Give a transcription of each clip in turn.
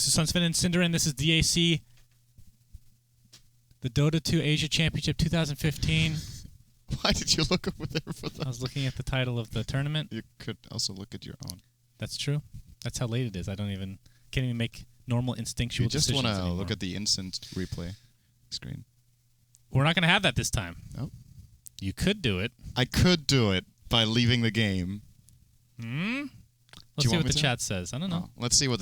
This is SUNSfan and syndereN. This is DAC, the Dota 2 Asia Championship 2015. Why did you look over there for that? I was looking at the title of the tournament. You could also look at your own. That's true. That's how late it is. I can't even make normal instinctual decisions. You just want to anymore. look at the instant replay screen. We're not going to have that this time. Nope. You could do it. I could do it by leaving the game. Let's see what the chat says. I don't know. Let's see what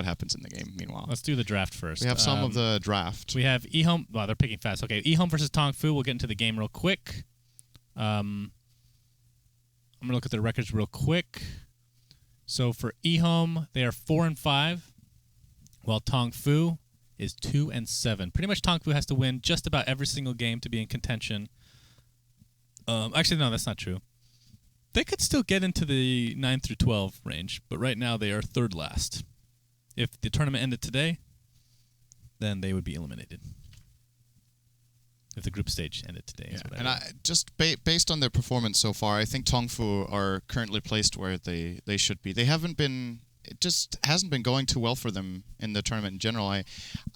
happens in the game, meanwhile. Let's do the draft first. We have some of the draft. We have EHOME. Wow, they're picking fast. Okay, EHOME versus Tong Fu. We'll get into the game real quick. I'm going to look at their records real quick. So for EHOME, they are 4-5, while Tong Fu is 2-7. Pretty much Tong Fu has to win just about every single game to be in contention. Actually, no, that's not true. They could still get into the 9 through 12 range, but right now they are third last. If the tournament ended today, then they would be eliminated. If the group stage ended today. Yeah. Based on their performance so far, I think TongFu are currently placed where they should be. They haven't been. It just hasn't been going too well for them in the tournament in general. I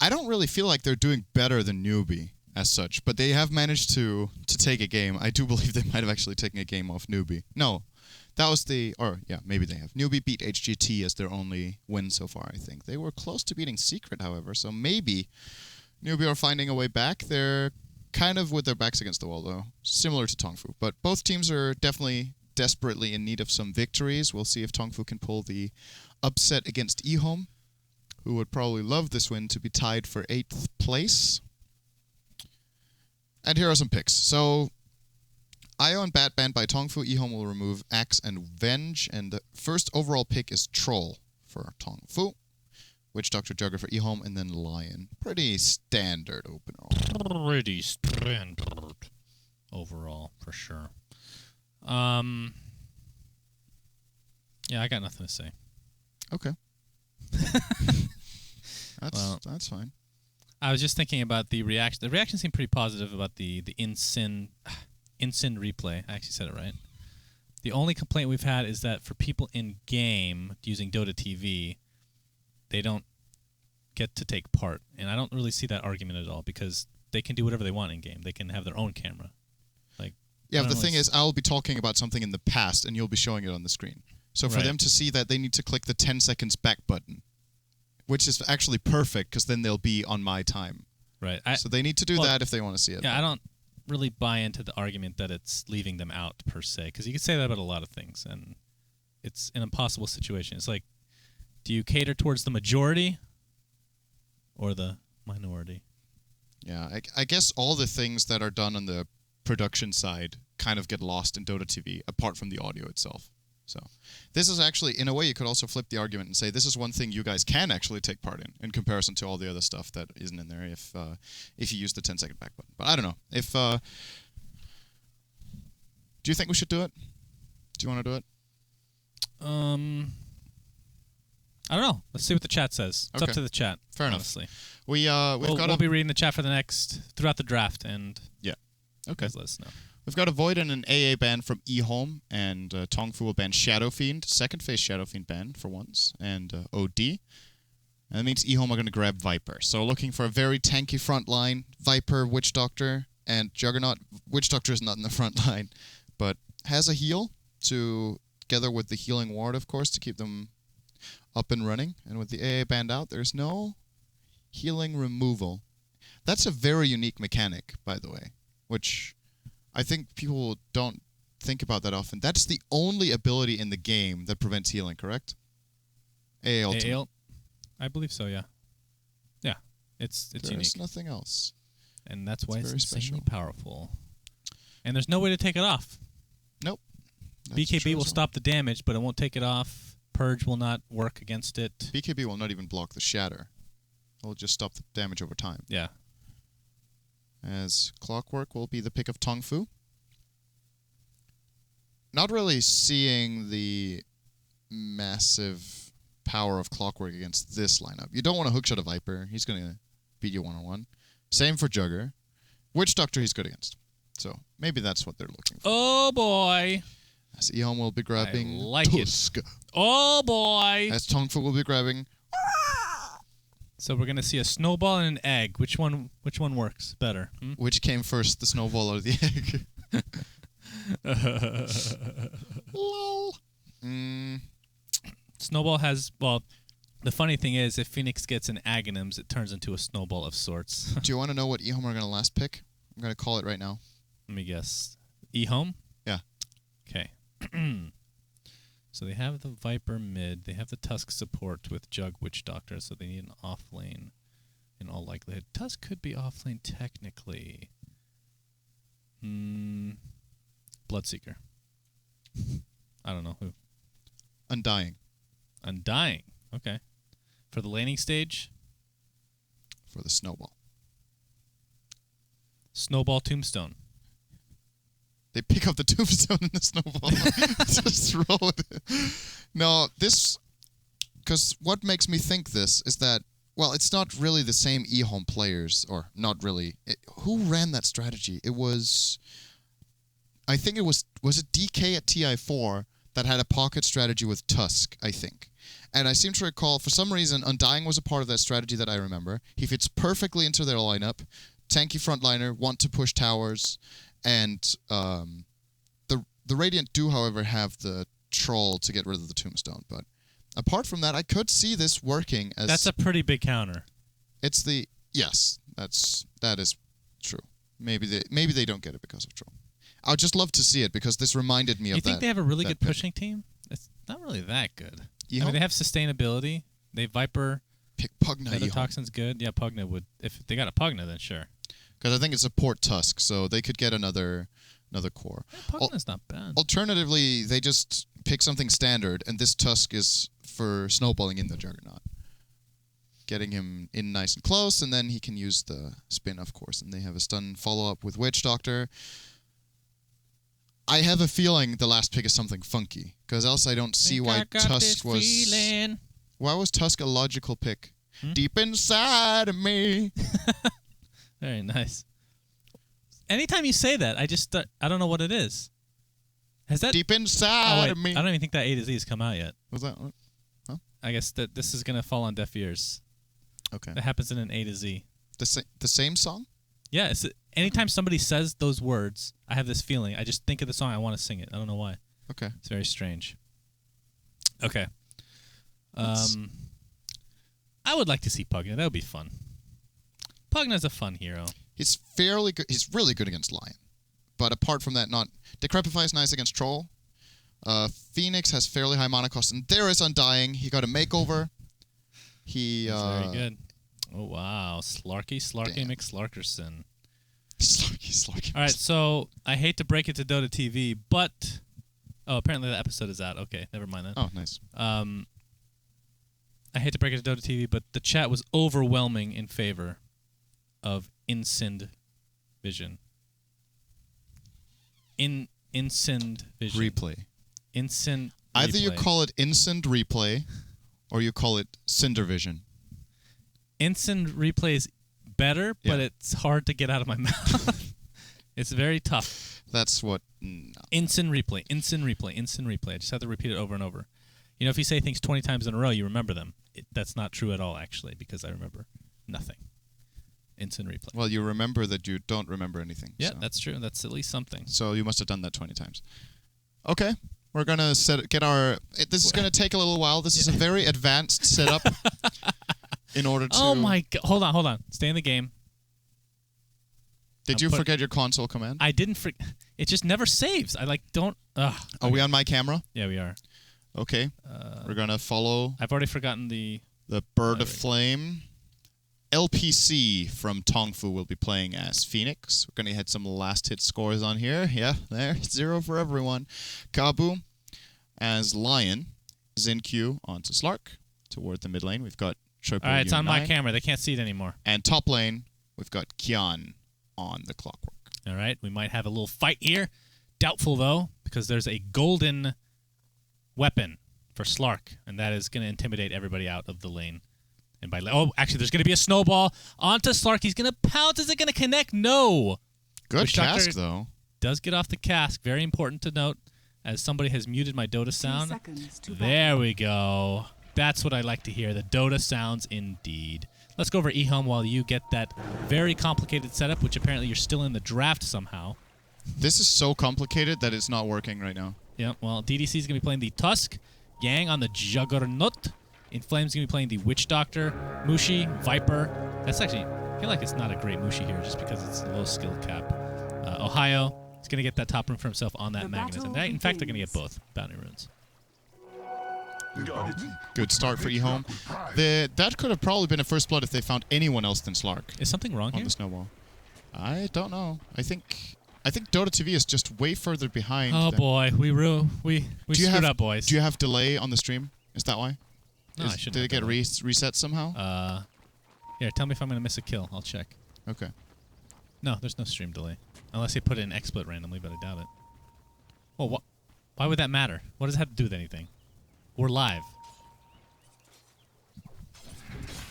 don't really feel like they're doing better than Newbie as such, but they have managed to take a game. I do believe they might have actually taken a game off Newbie. No, that was maybe they have. Newbie beat HGT as their only win so far, I think. They were close to beating Secret, however, so maybe Newbie are finding a way back. They're kind of with their backs against the wall, though, similar to TongFu. But both teams are definitely desperately in need of some victories. We'll see if TongFu can pull the upset against EHOME, who would probably love this win to be tied for 8th place. And here are some picks. So, IO and Bat banned by TongFu. EHOME will remove Axe and Venge. And the first overall pick is Troll for TongFu. Witch Doctor, Jugger for EHOME, and then Lion. Pretty standard opener. Pretty standard overall, for sure. Yeah, I got nothing to say. Okay. That's fine. I was just thinking about the reaction. The reaction seemed pretty positive about the InSyn replay. I actually said it right. The only complaint we've had is that for people in-game using Dota TV, they don't get to take part. And I don't really see that argument at all because they can do whatever they want in-game. They can have their own camera. Yeah, but the thing is, I'll be talking about something in the past, and you'll be showing it on the screen. So for them to see that, they need to click the 10 seconds back button, which is actually perfect because then they'll be on my time. Right. So they need to do that if they want to see it. Yeah, I don't really buy into the argument that it's leaving them out per se, because you can say that about a lot of things, and it's an impossible situation. It's like, do you cater towards the majority or the minority? Yeah, I guess all the things that are done on the production side kind of get lost in Dota TV, apart from the audio itself. So this is actually, in a way, you could also flip the argument and say this is one thing you guys can actually take part in comparison to all the other stuff that isn't in there if you use the 10-second back button. But I don't know. Do you think we should do it? Do you want to do it? I don't know. Let's see what the chat says. It's up to the chat. Fair enough. Honestly. We'll be reading the chat for the throughout the draft, and okay. Let us know. We've got a Void and an AA ban from EHOME, and TongFu will ban Shadow Fiend, second phase Shadow Fiend ban for once, and OD. And that means EHOME are going to grab Viper. So looking for a very tanky front line, Viper, Witch Doctor, and Juggernaut. Witch Doctor is not in the front line, but has a heal together with the healing ward, of course, to keep them up and running. And with the AA banned out, there's no healing removal. That's a very unique mechanic, by the way, which I think people don't think about that often. That's the only ability in the game that prevents healing, correct? AA ultimate. I believe so, yeah. Yeah, it's unique. There's nothing else. And that's why it's insanely special. Powerful. And there's no way to take it off. Nope. BKB will stop the damage, but it won't take it off. Purge will not work against it. BKB will not even block the shatter. It'll just stop the damage over time. Yeah. As Clockwork will be the pick of TongFu. Not really seeing the massive power of Clockwork against this lineup. You don't want to hookshot a Viper. He's going to beat you one-on-one. Same for Jugger. Witch Doctor he's good against. So maybe that's what they're looking for. Oh, boy. As EHOME will be grabbing I like Tusk. It. Oh, boy. As TongFu will be grabbing So we're gonna see a snowball and an egg. Which one works better? Which came first, the snowball or the egg? Lol. Snowball has, well, the funny thing is, if Phoenix gets an Aghanims, it turns into a snowball of sorts. Do you want to know what EHOME are going to last pick? I'm going to call it right now. Let me guess. EHOME? Yeah. Okay. So they have the Viper mid. They have the Tusk support with Jug Witch Doctor, so they need an off lane in all likelihood. Tusk could be off lane technically. Bloodseeker. I don't know who. Undying. Undying. Okay. For the laning stage? For the snowball. Snowball Tombstone. They pick up the tombstone in the snowball. Just roll it. No, this... Because what makes me think this is that, well, it's not really the same EHOME players, or not really. Who ran that strategy? It was... I think it was it DK at TI4 that had a pocket strategy with Tusk, I think. And I seem to recall, for some reason, Undying was a part of that strategy that I remember. He fits perfectly into their lineup. Tanky frontliner, want to push towers, and the Radiant do, however, have the Troll to get rid of the Tombstone. But apart from that, I could see this working as... That's a pretty big counter. It's the... Yes, that is true. Maybe they don't get it because of Troll. I would just love to see it, because this reminded me of that. You think they have a really good pick. pushing team? It's not really that good. EHOME? I mean, they have sustainability. They have Viper. Pick Pugna. Metatoxin's good. Yeah, Pugna would. If they got a Pugna, then sure. Because I think it's support Tusk, so they could get another core. Yeah, Pugna's not bad. Alternatively, they just pick something standard, and this Tusk is for snowballing in the Juggernaut. Getting him in nice and close, and then he can use the spin, of course. And they have a stun follow-up with Witch Doctor. I have a feeling the last pick is something funky, because else I don't see why Tusk was... Feeling. Why was Tusk a logical pick? Deep inside of me. Very nice. Anytime you say that, I don't know what it is. Has that... Deep inside of me. I don't even think that A to Z has come out yet. Was that... Huh? I guess that this is going to fall on deaf ears. Okay. That happens in an A to Z. The same song? Yeah, anytime somebody says those words, I have this feeling. I just think of the song, I want to sing it. I don't know why. Okay. It's very strange. Okay. I would like to see Pugna. That would be fun. Pugna's a fun hero. He's fairly good. He's really good against Lion. But apart from that, not... Decrepify is nice against Troll. Phoenix has fairly high mana cost. And there is Undying. He got a makeover. He's very good. Oh, wow. Slarky McSlarkerson. Slarky. All right, so I hate to break it to Dota TV, but... Oh, apparently the episode is out. Okay, never mind that. Oh, nice. I hate to break it to Dota TV, but the chat was overwhelming in favor of Insyned Vision. Insyned Vision. Replay. Insyned Either replay. you call it Insyned Replay, or you call it Cinder Vision. Instant replay is better, but it's hard to get out of my mouth. It's very tough. That's what... No. Instant replay. I just have to repeat it over and over. You know, if you say things 20 times in a row, you remember them. That's not true at all, actually, because I remember nothing. Instant replay. Well, you remember that you don't remember anything. Yeah, so. that's true. That's at least something. So you must have done that 20 times. Okay. We're going to get our... This is going to take a little while. This is a very advanced setup in order to... Oh, my God. Hold on. Stay in the game. Did you forget your console command? I didn't forget. It just never saves. I don't... Are we on my camera? Yeah, we are. Okay. We're going to follow... I've already forgotten the Bird of Flame. LPC from Tong Fu will be playing as Phoenix. We're going to hit some last hit scores on here. Yeah, there. 0 for everyone. Kabu as Lion. ZinQ onto Slark. Toward the mid lane, we've got Triple All right, it's on my U9. camera. They can't see it anymore. And top lane, we've got Kian on the Clockwork. All right, we might have a little fight here. Doubtful, though, because there's a golden weapon for Slark, and that is going to intimidate everybody out of the lane. And actually, there's going to be a snowball onto Slark. He's going to pounce. Is it going to connect? No. Good cask, though. Does get off the cask. Very important to note, as somebody has muted my Dota sound. There we go. That's what I like to hear. The Dota sounds indeed. Let's go over EHOME while you get that very complicated setup, which apparently you're still in the draft somehow. This is so complicated that it's not working right now. Yeah, well, DDC is going to be playing the Tusk, Yang on the Juggernaut, Inflame's going to be playing the Witch Doctor, Mushi, Viper. That's actually, I feel like it's not a great Mushi here just because it's a low skill cap. Ohio is going to get that top rune for himself on that Magnus. And in fact, they're going to get both bounty runes. Good start for EHOME. That could have probably been a first blood if they found anyone else than Slark. Is something wrong on here? the snowball. I don't know. I think Dota TV is just way further behind. Oh boy, we screwed up, boys. Do you have delay on the stream? Is that why? No, I shouldn't. Did it get reset somehow? Here, tell me if I'm going to miss a kill. I'll check. Okay. No, there's no stream delay. Unless they put in XSplit randomly, but I doubt it. Well, why would that matter? What does it have to do with anything? We're live.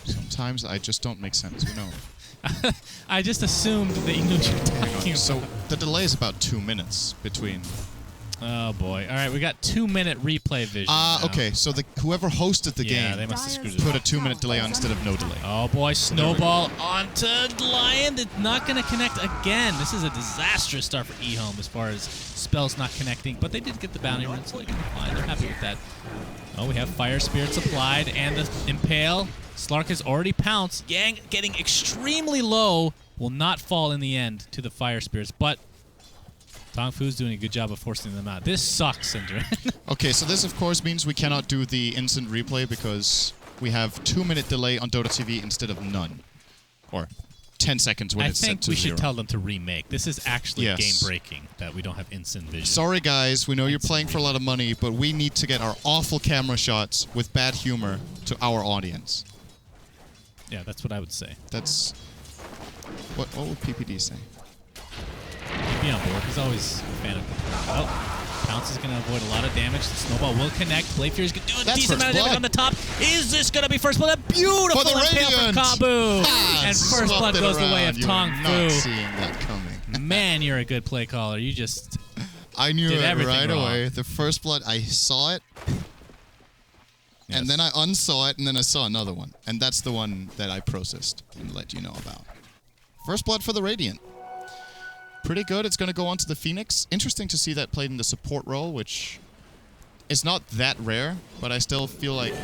Sometimes I just don't make sense, you know. I just assumed that you knew what you were talking about. So the delay is about 2 minutes between. Oh boy! All right, we got 2-minute replay vision. Okay. So whoever hosted the yeah, they game must have screwed it put up. a 2-minute delay on instead of no delay. Oh boy! Snowball onto Lion. It's not going to connect again. This is a disastrous start for EHOME as far as spells not connecting. But they did get the bounty run, so they're fine. They're happy with that. Oh, we have Fire Spirits applied and the Impale. Slark has already pounced. Yang getting extremely low. Will not fall in the end to the Fire Spirits, but TongFu's doing a good job of forcing them out. This sucks, syndereN. Okay, so this of course means we cannot do the instant replay because we have 2-minute delay on Dota TV instead of none. Or 10 seconds when it's set to 0. I think we should tell them to remake. This is actually Yes. game-breaking that we don't have instant vision. Sorry guys, we know you're playing for a lot of money, but we need to get our awful camera shots with bad humor to our audience. Yeah, that's what I would say. That's... What would PPD say? He'd be on board. He's always a fan of the Oh, Pounce is going to avoid a lot of damage. The Snowball will connect. Playfear's going to do a That's decent amount of first damage on the top. Is this going to be first blood? A beautiful For the impale from Radiant! Kabu. And Swapped first blood it goes the way around. of You were not TongFu. seeing that coming. Man, you're a good play caller. You just... I knew Did it everything right wrong. away. The first blood, I saw it, Yes. and then I unsaw it, and then I saw another one. And that's the one that I processed and let you know about. First blood for the Radiant. Pretty good. It's going to go on to the Phoenix. Interesting to see that played in the support role, which is not that rare, but I still feel like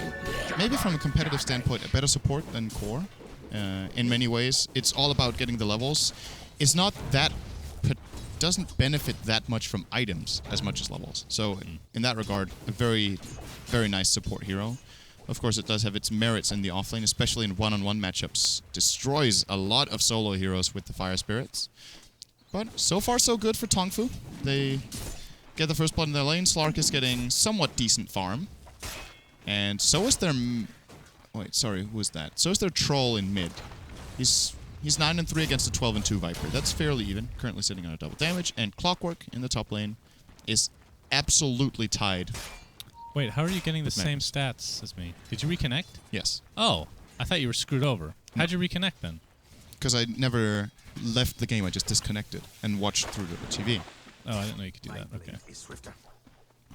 maybe from a competitive standpoint, a better support than core. In many ways, it's all about getting the levels. It's not that... doesn't benefit that much from items as much as levels. So in that regard, a very, very nice support hero. Of course, it does have its merits in the offlane, especially in one-on-one matchups. Destroys a lot of solo heroes with the Fire Spirits. But so far, so good for TongFu. They get the first blood in their lane. Slark is getting somewhat decent farm. And so is their... Wait, sorry, who is that? So is their troll in mid. He's 9-3 against a 12-2 Viper. That's fairly even. Currently sitting on a double damage. And Clockwork in the top lane is absolutely tied. Wait, how are you getting the same stats as me? Did you reconnect? Yes. Oh, I thought you were screwed over. How'd you reconnect then? Because I never left the game. I just disconnected and watched through the TV. Oh, I didn't know you could do that. Okay.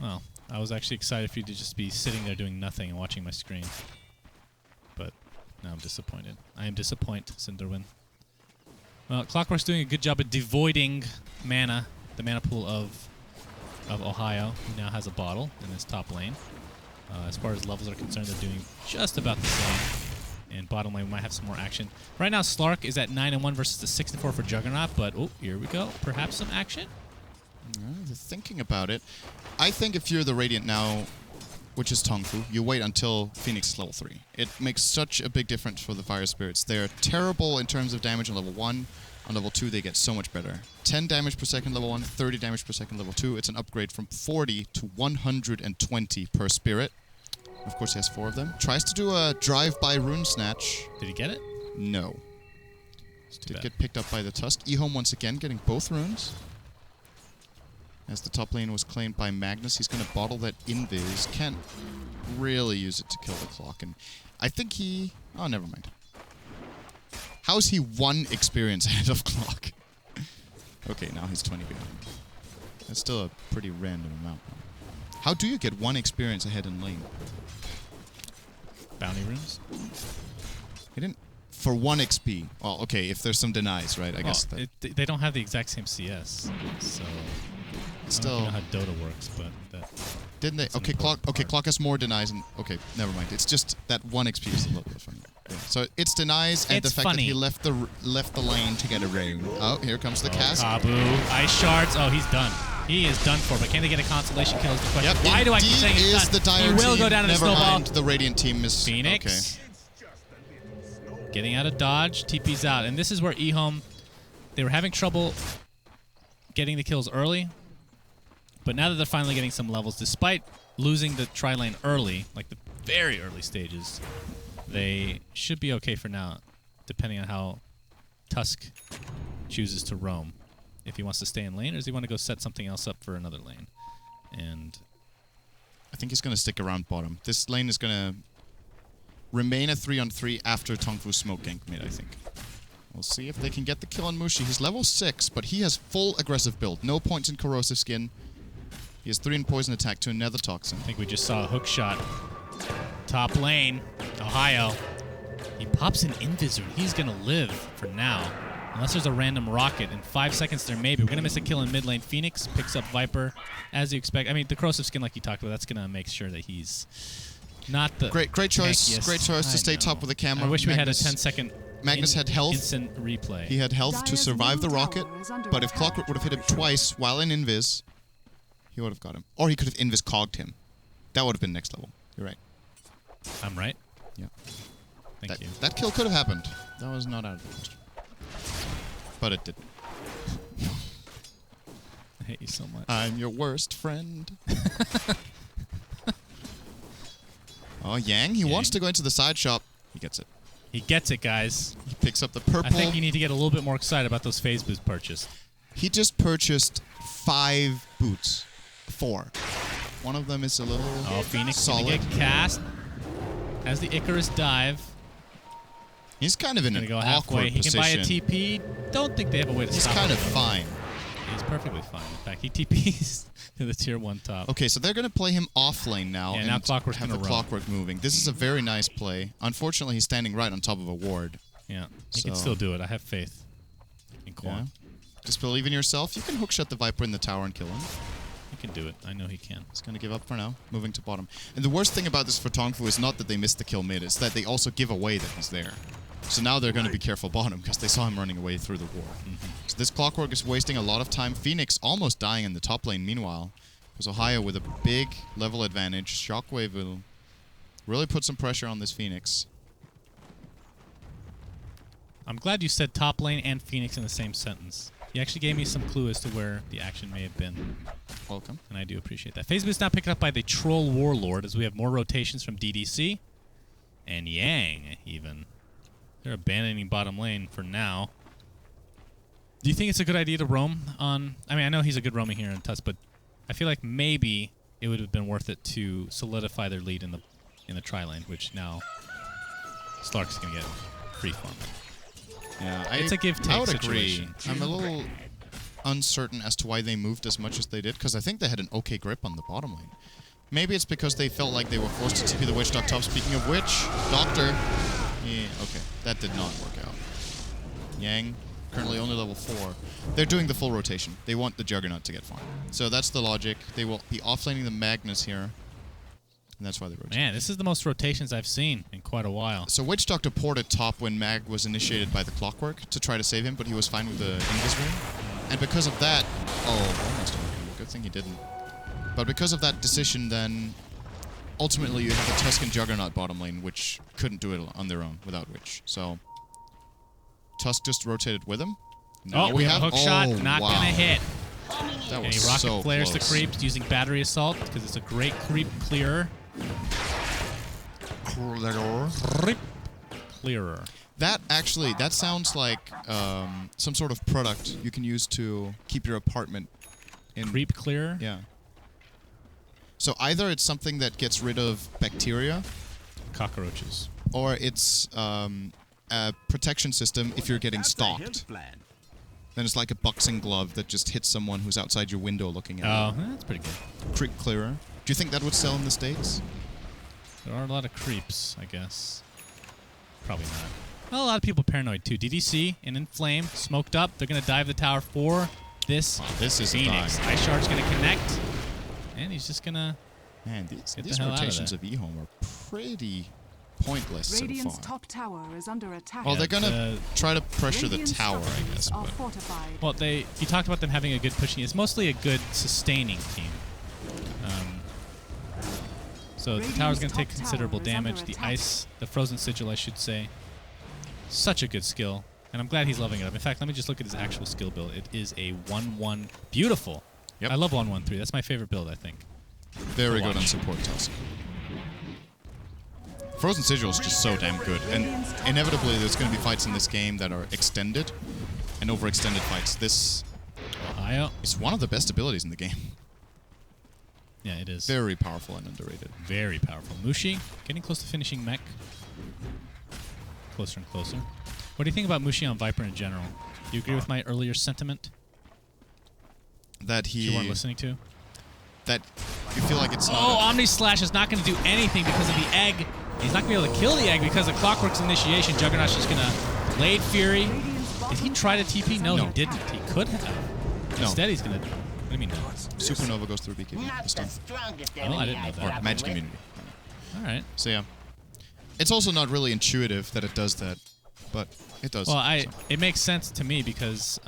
Well, I was actually excited for you to just be sitting there doing nothing and watching my screen. But now I'm disappointed. I am disappointed, syndereN. Well, Clockwork's doing a good job at devoiding mana, the mana pool of Ohio, who now has a bottle in his top lane. As far as levels are concerned, they're doing just about the same. And bottom lane, we might have some more action. Right now, Slark is at 9-1 versus the 6-4 for Juggernaut, but oh, here we go. Perhaps some action? Thinking about it, I think if you're the Radiant now, which is TongFu, you wait until Phoenix is level 3. It makes such a big difference for the Fire Spirits. They're terrible in terms of damage on level 1. On level 2, they get so much better. 10 damage per second level 1, 30 damage per second level 2. It's an upgrade from 40 to 120 per spirit. Of course, he has 4 of them. Tries to do a drive-by rune snatch. Did he get it? No. It's too Did bad. get picked up by the Tusk. EHOME once again getting both runes. As the top lane was claimed by Magnus, he's going to bottle that invis. Can't really use it to kill the clock. And I think he... Oh, never mind. How is he 1 experience ahead of clock? Okay, now he's 20 behind. That's still a pretty random amount. How do you get 1 experience ahead in lane? Bounty runes? He didn't for 1 XP. Well, okay, if there's some denies, right? I guess that. They don't have the exact same CS, so Still, I don't know how Dota works, but that didn't they? Okay, clock has more denies, and okay, never mind. It's just that 1 XP is a little bit funny. Yeah. So it's denies, and It's the fact funny. that he left the lane to get around. Oh, here comes the cast. Kabu, ice shards. Oh, he's done. He is done for. But can they get a consolation kill? Is the question. Yep, Why do I keep saying he's is done? the dire He will team. go down in a Never snowball. mind, the Radiant team is Phoenix. Okay. Getting out of dodge, TP's out. And this is where EHOME, they were having trouble getting the kills early. But now that they're finally getting some levels, despite losing the tri-lane early, like the very early stages, they should be okay for now, depending on how Tusk chooses to roam. If he wants to stay in lane, or does he want to go set something else up for another lane? And I think he's going to stick around bottom. This lane is going to remain a 3-on-3 after TongFu smoke gank mid, I think. We'll see if they can get the kill on Mushi. He's level 6, but he has full aggressive build. No points in corrosive skin. He has 3 in poison attack to another toxin. I think we just saw a hook shot. Top lane, Ohio. He pops an Invisor. He's going to live for now. Unless there's a random rocket. In 5 seconds there maybe. We're going to miss a kill in mid lane. Phoenix picks up Viper, as you expect. I mean, the corrosive skin like you talked about, that's going to make sure that he's not the Great choice. tankiest. Great choice to I stay know. top with the camera. I wish we had a Magnus- 10-second Magnus had health. instant replay. He had health to survive the rocket, but if Clockwork would have hit him twice while in Invis, he would have got him. Or he could have Invis cogged him. That would have been next level. You're right. I'm right. Yeah. Thank you. That kill could have happened. That was not out of the question. But it didn't. I hate you so much. I'm your worst friend. Oh, Yang, he wants to go into the side shop. He gets it. He gets it, guys. He picks up the purple. I think you need to get a little bit more excited about those phase boosts purchased. He just purchased 5 boots. 4. One of them is a little Phoenix solid. gonna get cast. Has the Icarus dive. He's kind of in Gonna an go halfway. awkward He can position. buy a TP. Don't think they have a way to He's stop kind him. of fine. He's perfectly fine. In fact, he TPs to the tier 1 top. Okay, so they're going to play him off lane now. Yeah, and now Clockwork's have gonna the roam. Clockwork moving. This is a very nice play. Unfortunately, he's standing right on top of a ward. Yeah, he can So- still do it. I have faith in Yeah. Quan. Just believe in yourself. You can hookshot the Viper in the tower and kill him. He can do it. I know he can. He's going to give up for now, moving to bottom. And the worst thing about this for TongFu is not that they missed the kill mid, it's that they also give away that he's there. So now they're going to be careful bottom because they saw him running away through the ward. So this Clockwork is wasting a lot of time. Phoenix almost dying in the top lane meanwhile. Because Ohio with a big level advantage. Shockwave will really put some pressure on this Phoenix. I'm glad you said top lane and Phoenix in the same sentence. You actually gave me some clue as to where the action may have been, Welcome. and I do appreciate that. Phase boost now picked up by the Troll Warlord as we have more rotations from DDC and Yang even. They're abandoning bottom lane for now. Do you think it's a good idea to roam on... I mean, I know he's a good roaming here in Tusk, but I feel like maybe it would have been worth it to solidify their lead in the tri-lane, which now Slark's going to get free farm. Yeah, It's a give-take I would situation. agree. I'm a little uncertain as to why they moved as much as they did, because I think they had an okay grip on the bottom lane. Maybe it's because they felt like they were forced to TP the Witch Doc top. Speaking of which, Doctor... Yeah, okay, that did not work out. Yang, currently only level 4. They're doing the full rotation. They want the Juggernaut to get farm. So that's the logic. They will be offlaning the Magnus here. And that's why they rotate. Man, this is the most rotations I've seen in quite a while. So Witch Doctor ported top when Mag was initiated by the Clockwork to try to save him, but he was fine with the Invis ring. And because of that... Oh, almost overkill. Good thing he didn't. But because of that decision, then... Ultimately, you have a Tuscan Juggernaut bottom lane, which couldn't do it on their own without Witch. So... Tusk just rotated with him. Now We have a hook shot. Oh, Not wow. going to hit. That And was he rocket so flares close. the creeps using battery assault because it's a great creep clearer. Creep clearer. That actually, that sounds like some sort of product you can use to keep your apartment in... Creep clearer? Yeah. So either it's something that gets rid of bacteria, Cockroaches. or it's a protection system if you're getting stalked. Then it's like a boxing glove that just hits someone who's outside your window looking at Oh, that's pretty good. you. Creep clearer. Do you think that would sell in the States? There are a lot of creeps, I guess. Probably not. Well, a lot of people are paranoid too. DDC and Inflame, smoked up. They're going to dive the tower for this. Wow, this is Phoenix. Ice Shard's going to connect. And he's just going to... Man, these hell out of rotations that. of EHOME are pretty pointless so Radiant's far. top tower is under attack. Well, they're Yeah, gonna try to pressure the Radiant's tower, I structures guess. are But fortified. Well, you talked about them having a good pushing. It's mostly a good sustaining team. So the tower's going to take Radiant's top considerable tower is under damage. The attack. ice, the frozen sigil, I should say. Such a good skill. And I'm glad he's leveling it up. In fact, let me just look at his actual skill build. It is a 1-1. Beautiful. Yep. I love 1-1-3. That's my favorite build, I think. very good on support Tusk. Frozen Sigil is just so damn good, and inevitably there's going to be fights in this game that are extended and overextended fights. This Ohio. is one of the best abilities in the game. Yeah, it is. Very powerful and underrated. Very powerful. Mushi, getting close to finishing mech. Closer and closer. What do you think about Mushi on Viper in general? Do you agree with my earlier sentiment That you weren't he, listening to? that you feel like it's Oh, not. Omni Slash is not going to do anything because of the egg. He's not going to be able to kill the egg because of Clockwork's initiation. Juggernaut's just going to Blade Fury. Did he try to TP? No, he didn't. He could have. No. Instead, he's going to... What do you mean no? Supernova goes through BKB this time. Oh, I didn't know Or that. Magic Immunity. All right. So yeah. It's also not really intuitive that it does that, but it does. Well, so. it makes sense to me because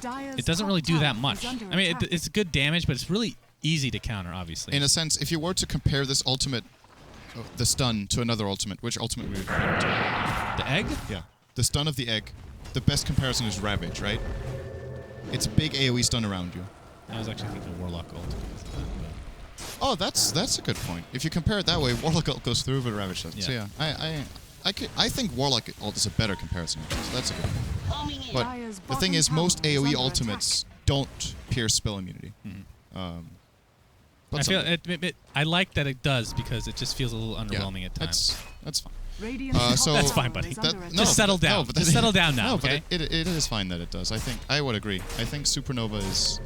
Dire's it doesn't top really do that tower much. is under I mean, attack. it's good damage, but it's really easy to counter, obviously. In a sense, if you were to compare this ultimate, the stun, to another ultimate, which ultimate would you compare it to? The egg? Yeah. The stun of the egg. The best comparison is Ravage, right? It's a big AoE stun around you. I was actually thinking Warlock ult. Oh, that's a good point. If you compare it that way, Warlock ult goes through, but Ravage doesn't. So Yeah. yeah, I think Warlock ult is a better comparison. So that's a good one. But Dire's the thing bottom is, most tower is AoE under ultimates don't pierce spell immunity. But I feel some- I like that it does because it just feels a little underwhelming at times. That's fine. Radiant's top so- That's tower fine, buddy. is That- under no, Just settle but- down. No, but Just that- settle down now, No, okay? but it is fine that it does. I would agree. I think Supernova is.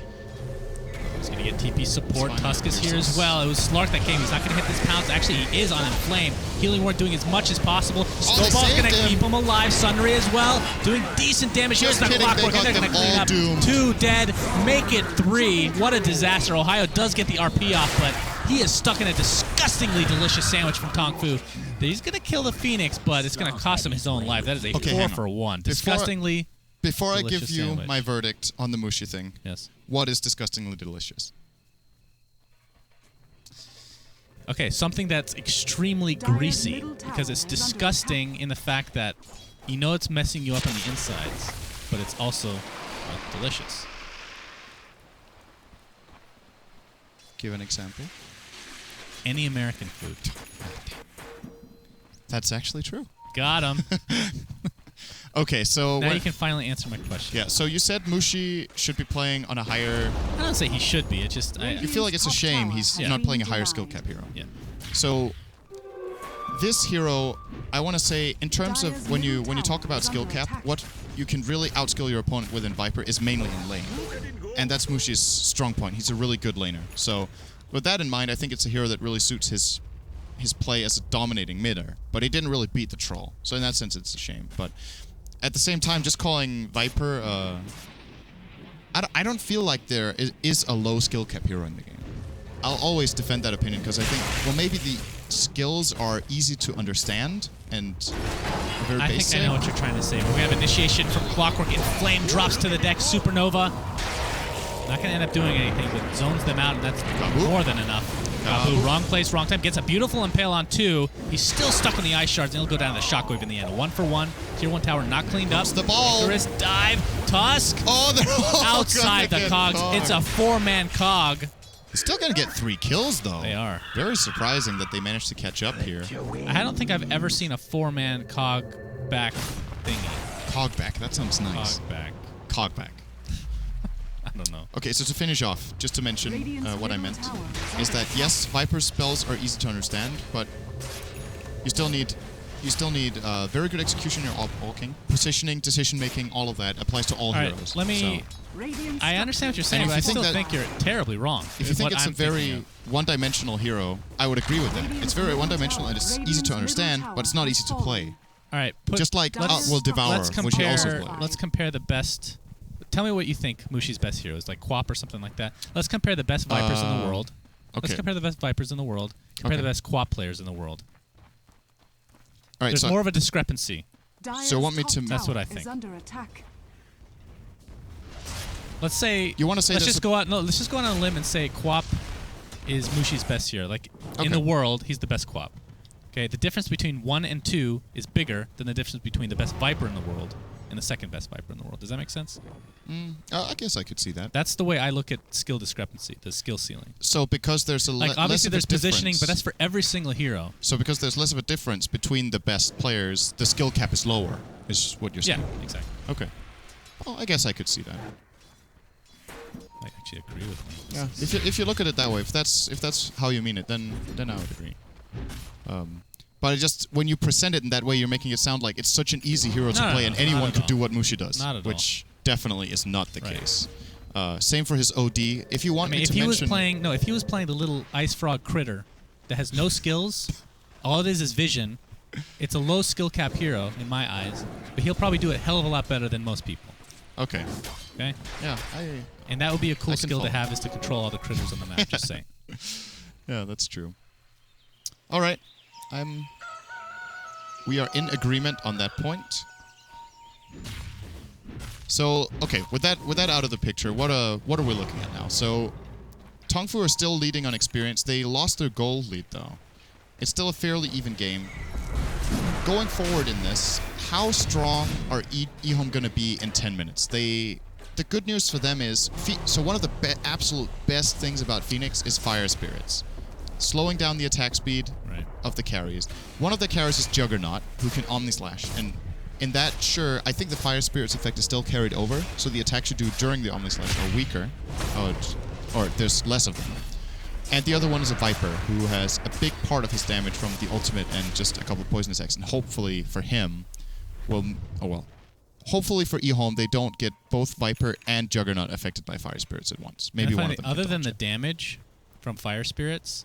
He's going to get TP support. It's fine. Tusk is here as well. It was Slark that came. He's not going to hit this pounce. Actually, he is on Inflame. Healing Ward doing as much as possible. they Snowball's saved going to him. keep him alive. Sunray as well, doing decent damage. Just Here's the kidding, they Clockwork, got and they're going them to clean all up. doomed. 2 dead. Make it 3. What a disaster. Ohio does get the RP off, but he is stuck in a disgustingly delicious sandwich from Tong Fu. He's going to kill the Phoenix, but it's going to cost him his own life. That is a Okay, 4 hang on. for 1. Before- Disgustingly Before I give delicious you sandwich. my verdict on the Mushi thing, Yes. what is disgustingly delicious? Okay, something that's extremely Dire's greasy middle because tower it's is under disgusting in the fact that you know it's messing you up on the insides, but it's also delicious. Give an example. Any American food. That's actually true. Got him. Okay, so Now when- you can finally answer my question. yeah, so you said Mushi should be playing on a higher. I don't say he should be. It's just I feel like it's a shame he's Yeah. not playing a higher skill cap hero. yeah. So this hero, I want to say, in terms of when you talk about skill cap, what you can really outskill your opponent with in Viper is mainly in lane, and that's Mushi's strong point. He's a really good laner. So with that in mind, I think it's a hero that really suits his play as a dominating midder. But he didn't really beat the troll, so in that sense, it's a shame. But at the same time, just calling Viper, I don't feel like there is a low skill cap hero in the game. I'll always defend that opinion because I think, well, maybe the skills are easy to understand and very I basic. think I know what you're trying to say. We have initiation from Clockwork. Inflame drops to the deck. Supernova. Not going to end up doing anything, but zones them out, and that's Kabu. more than enough. Kabu, wrong place, wrong time. Gets a beautiful impale on 2. He's still stuck on the ice shards, and he'll go down to the shockwave in the end. 1 for 1. Tier 1 tower not cleaned up. Comes the ball. Icarus dive. Tusk. Oh, they're all Outside gonna the get cogs. cogged. It's a 4-man cog. Still gonna get 3 kills though. They are. Very surprising that they managed to catch up here. I don't think I've ever seen a 4-man cog back thingy. Cogback. That sounds nice. Cog back. Cogback. I don't know. Okay, so to finish off, just to mention what I meant, is that yes, Viper's spells are easy to understand, but you still need You still need very good execution in your walking, positioning, decision making. All of that applies to all heroes. Let me. Radiant I understand what you're saying, And but I if you think still that- think you're terribly wrong. If you think it's a very one-dimensional hero, I would agree with that. It's very one-dimensional and it's easy to understand, but it's not easy to play. All right, Just like Devour, let's which you also compare. play. Let's compare the best. Tell me what you think Mushi's best heroes, like Quap or something like that. Let's compare the best Vipers in the world. Let's Okay. compare the best Vipers in the world. Compare Okay. the best Quap players in the world. All right, There's so more of a discrepancy. So want me to- That's what I think. Is under attack. Let's say. You wanna say Let's there's just a- go out. No, let's just go out on a limb and say Quap is Mushi's best hero. Like in Okay. the world, he's the best Quap. Okay, the difference between 1 and 2 is bigger than the difference between the best Viper in the world and the second best Viper in the world. Does that make sense? I guess I could see that. That's the way I look at skill discrepancy, the skill ceiling. So because there's a Like less obviously of a there's positioning, difference- but that's for every single hero. So because there's less of a difference between the best players, the skill cap is lower, is what you're Yeah, saying. exactly. Okay. Well, I guess I could see that. I actually agree with me. Yeah. If you look at it that way, if that's how you mean it, then I would agree. But it just when you present it in that way, you're making it sound like it's such an easy hero to No, play, no, and not anyone at could all. do what Mushi does. Not at which definitely is not the Right. case. Same for his OD. If you I want mean, me if to he was mention, playing, if he was playing the little ice frog critter that has no skills, all it is vision. It's a low skill cap hero in my eyes, but he'll probably do it a hell of a lot better than most people. okay, Okay, yeah, and that would be a cool I can skill to follow. have is to control all the critters on the map. Just saying. yeah, that's true. All right, we are in agreement on that point. So, okay, with that out of the picture, what are we looking at now? So, TongFu are still leading on experience. They lost their goal lead though. It's still a fairly even game. Going forward in this, how strong are EHOME going to be in 10 minutes? The good news for them is, so one of the absolute best things about Phoenix is Fire Spirits. Slowing down the attack speed Right. of the carries. One of the carries is Juggernaut, who can Omni Slash. And in that, sure, I think the Fire Spirits effect is still carried over, so the attacks you do during the Omni Slash are weaker. Or there's less of them. And the other one is a Viper, who has a big part of his damage from the ultimate and just a couple of poison attacks. And hopefully for him, hopefully for EHOME, they don't get both Viper and Juggernaut affected by Fire Spirits at once. Maybe And I one find of them. other can than dodge the it. damage from Fire Spirits,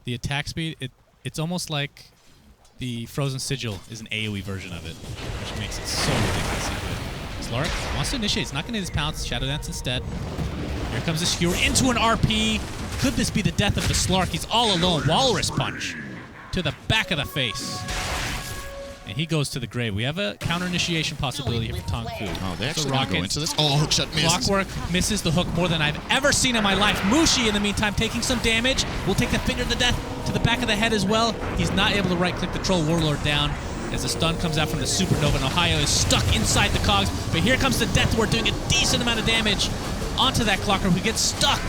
the attack speed, it's almost like the Frozen Sigil is an AoE version of it, which makes it so ridiculously good. Slark wants to initiate. It's not going to hit his pounce. Shadow Dance instead. Here comes the Skewer into an RP. Could this be the death of the Slark? He's all alone. Walrus Punch to the back of the face. And he goes to the grave. We have a counter initiation possibility here for Tong Fu. Oh, they The actually gonna go rocket. into this. Oh, hookshot misses. Clockwork misses the hook more than I've ever seen in my life. Mushi, in the meantime, taking some damage. Will take the finger to the death to the back of the head as well. He's not able to right-click the Troll Warlord down as the stun comes out from the Supernova. And Ohio is stuck inside the cogs. But here comes the Death Ward doing a decent amount of damage onto that Clockwork who gets stuck.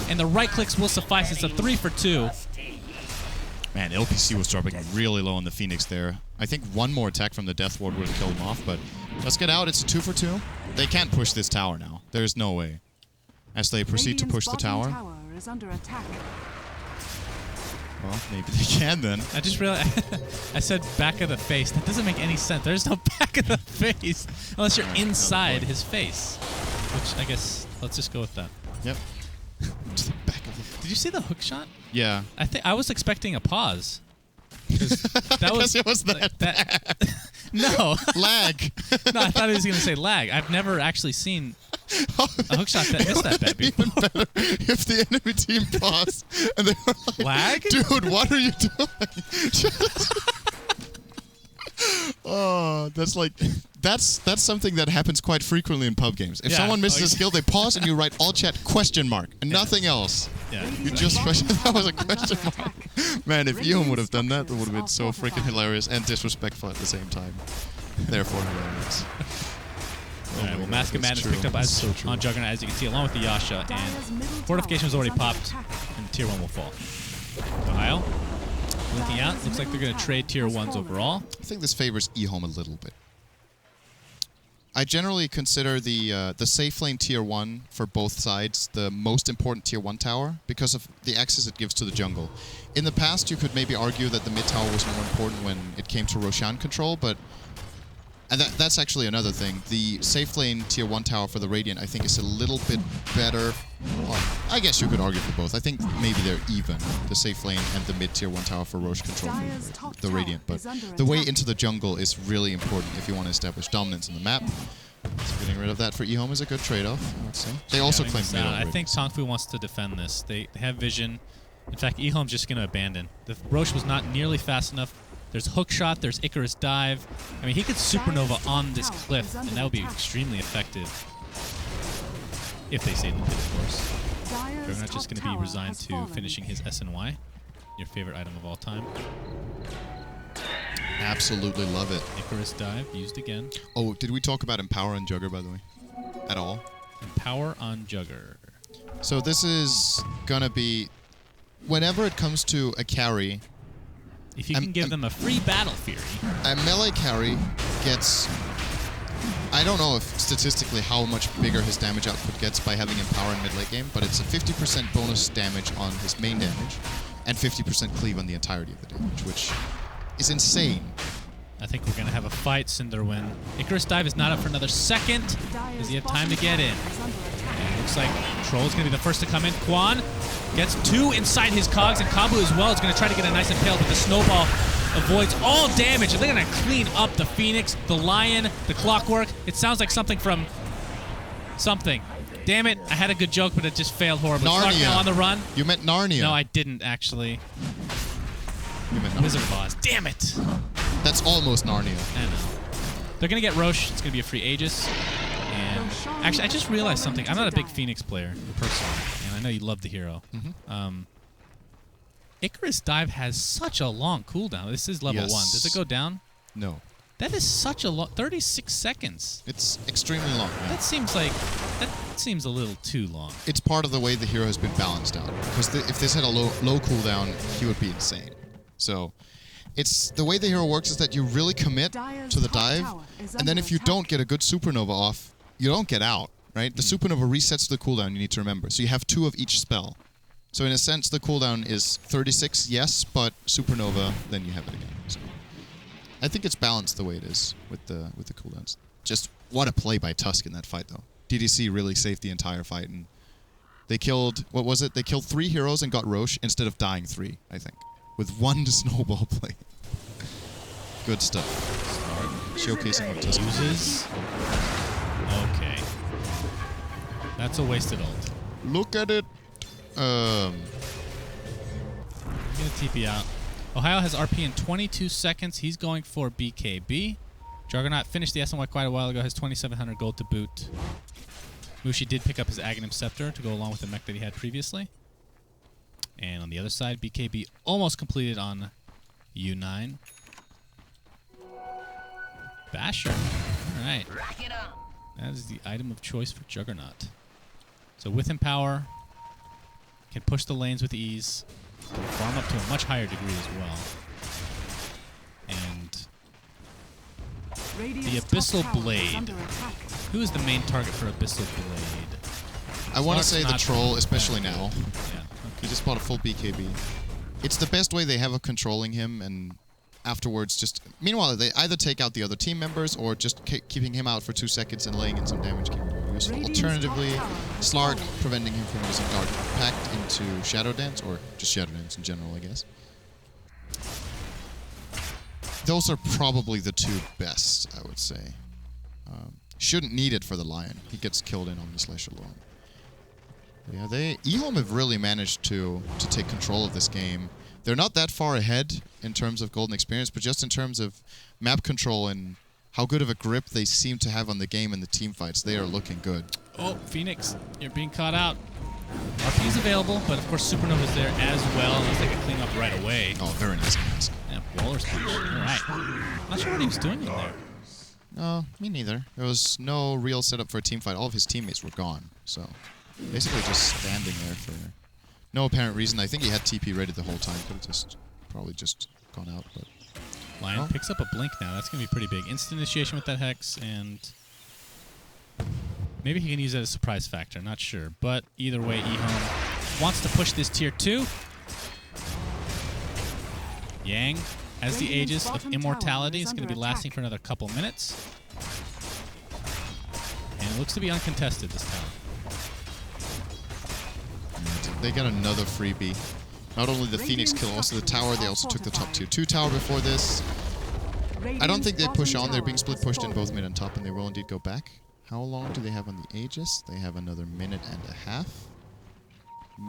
And the right-clicks will suffice. It's a 3 for 2. Man, LPC was dropping really low on the Phoenix there. I think one more attack from the Death Ward would have killed him off, but let's get out. It's a 2 for 2. They can't push this tower now. There's no way. As they proceed to push the Radiant's tower. bottom tower is under attack. Well, maybe they can then. I just realized I said back of the face. That doesn't make any sense. There's no back of the face unless you're inside his face. Which I guess let's just go with that. Yep. To the back of the... Did you see the hook shot? Yeah. I think I was expecting a pause. 'Cause that was Because it was that no, lag. no. I thought he was going to say lag. I've never actually seen a hook shot that missed that bad before. Even better if the enemy team paused and they were like, Lag? dude, what are you doing? Oh, that's something that happens quite frequently in pub games. If Yeah. someone misses Oh, a skill, they pause and you write all chat ? And nothing else. Yeah. You just that was a question mark. Man, if EHOME would have done that, that would have been so freaking hilarious and disrespectful at the same time. Therefore, hilarious. All right, well, Mask of Madness true. picked up That's so true. on Juggernaut, as you can see, along with the Yasha, Dire's middle and Fortification was tower already is under popped, attack. and Tier 1 will fall. Ohio, looking out, looks like they're going to trade Tier 1s overall. I think this favors EHOME a little bit. I generally consider the safe lane tier 1 for both sides the most important tier 1 tower because of the access it gives to the jungle. In the past, you could maybe argue that the mid tower was more important when it came to Roshan control, but and that's actually another thing. The safe lane tier 1 tower for the Radiant, I think, is a little bit better. Well, I guess you could argue for both. I think maybe they're even, the safe lane and the mid tier 1 tower for Roche control for the Radiant. But the way into the jungle is really important if you want to establish dominance in the map. So getting rid of that for EHOME is a good trade-off, I would say. They also claim mid. I think TongFu wants to defend this. They have vision. In fact, EHOME's just going to abandon. The Roche was not nearly fast enough. There's hook shot, there's Icarus dive. I mean, he could supernova on this cliff, and that would be extremely effective. If they stay in the pit, of course. They're not just going to be resigned to finishing his SNY, your favorite item of all time. Absolutely love it. Icarus dive, used again. Oh, did we talk about Empower on Jugger, by the way? At all? Empower on Jugger. So this is going to be... Whenever it comes to a carry... If you can give them a free Battle Fury. A melee carry gets... I don't know if statistically how much bigger his damage output gets by having Empower in mid-late game, but it's a 50% bonus damage on his main damage and 50% cleave on the entirety of the damage, which is insane. I think we're going to have a fight, syndereN. Icarus dive is not up for another second. Does he have time to get in? And it looks like Troll's going to be the first to come in. Quan gets 2 inside his cogs, and Kabu as well is going to try to get a nice impale, but the snowball avoids all damage. And they're going to clean up the Phoenix, the Lion, the Clockwork. It sounds like something from something. Damn it, I had a good joke, but it just failed horribly. Narnia. On the run. You meant Narnia. No, I didn't, actually. You meant Narnia. Wizard of Oz. Damn it. That's almost Narnia. I know. They're going to get Roche. It's going to be a free Aegis. And actually, I just realized something. I'm not a big Phoenix player, personally, and I know you love the hero. Icarus dive has such a long cooldown. This is level 1. Does it go down? No. That is such a long... 36 seconds. It's extremely long. Yeah. That seems like... That seems a little too long. It's part of the way the hero has been balanced out. Because if this had a low cooldown, he would be insane. So... It's the way the hero works is that you really commit to the dive, and then if you don't get a good supernova off, you don't get out, right? The supernova resets the cooldown, you need to remember. So you have 2 of each spell. So in a sense, the cooldown is 36, yes, but supernova, then you have it again. So I think it's balanced the way it is with the cooldowns. Just what a play by Tusk in that fight, though. DDC really saved the entire fight, and they killed, what was it? They killed 3 heroes and got Roche instead of dying 3, I think. With 1 snowball play. Good stuff. Showcasing what Tusk uses. Okay. That's a wasted ult. Look at it. I'm gonna TP out. Ohio has RP in 22 seconds. He's going for BKB. Juggernaut finished the SNY quite a while ago. Has 2,700 gold to boot. Mushi did pick up his Aghanim Scepter to go along with the mech that he had previously. And on the other side, BKB almost completed on U9. Basher. All right. That is the item of choice for Juggernaut. So with Empower, can push the lanes with ease, can farm up to a much higher degree as well. And the Abyssal Blade. Who is the main target for Abyssal Blade? I want to say the Troll, especially now. Yeah. Okay. He just bought a full BKB. It's the best way they have of controlling him, and afterwards just... Meanwhile, they either take out the other team members or just keeping him out for 2 seconds and laying in some damage can be very useful. Alternatively, Slark preventing him from using Dark Pact into Shadow Dance, or just Shadow Dance in general, I guess. Those are probably the 2 best, I would say. Shouldn't need it for the Lion. He gets killed in on the Slash alone. Yeah, EHOME have really managed to take control of this game. They're not that far ahead in terms of golden experience, but just in terms of map control and how good of a grip they seem to have on the game and the team fights, they are looking good. Oh, Phoenix, you're being caught out. RP is available, but of course Supernova's there as well, unless they can clean up right away. Oh, very nice mask. Yeah, Waller's punch. All right. Not sure what he was doing in there. No, me neither. There was no real setup for a team fight. All of his teammates were gone, so basically just standing there for no apparent reason. I think he had TP ready the whole time. Could have just probably just gone out. But Lion picks up a blink now. That's going to be pretty big. Instant initiation with that Hex, and Maybe he can use it as a surprise factor. Not sure. But either way, EHOME wants to push this tier 2. Yang has the Aegis of Immortality. It's going to be lasting for another couple minutes. And it looks to be uncontested this time. They get another freebie. Not only the Phoenix kill, also the tower. They also took the top tier 2 tower before this. I don't think they push on. They're being split pushed in both mid and top, and they will indeed go back. How long do they have on the Aegis? They have another minute and a half.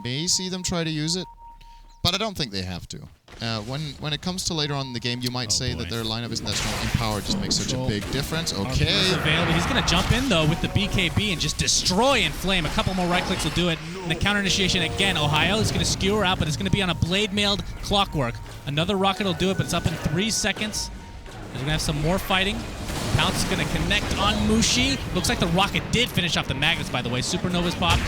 May see them try to use it, but I don't think they have to. When it comes to later on in the game, you might say that their lineup isn't that strong. Empower just makes such a big difference. Okay. He's going to jump in, though, with the BKB and just destroy Inflame. A couple more right clicks will do it. And the counter initiation again. Ohio is going to skewer out, but it's going to be on a blade-mailed Clockwork. Another rocket will do it, but it's up in 3 seconds. We're going to have some more fighting. Pounce is going to connect on Mushi. Looks like the rocket did finish off the magnets, by the way. Supernova's popped.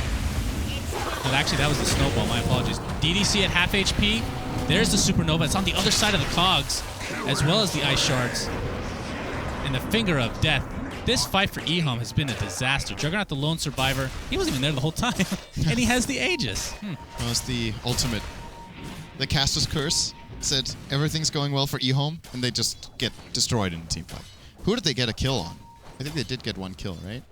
But actually, that was the snowball. My apologies. DDC at half HP. There's the Supernova. It's on the other side of the cogs, as well as the ice shards. And the finger of death. This fight for EHOME has been a disaster. Juggernaut, the lone survivor. He wasn't even there the whole time. And he has the Aegis. That was the ultimate. The caster's curse said everything's going well for EHOME, and they just get destroyed in a team fight. Who did they get a kill on? I think they did get one kill, right?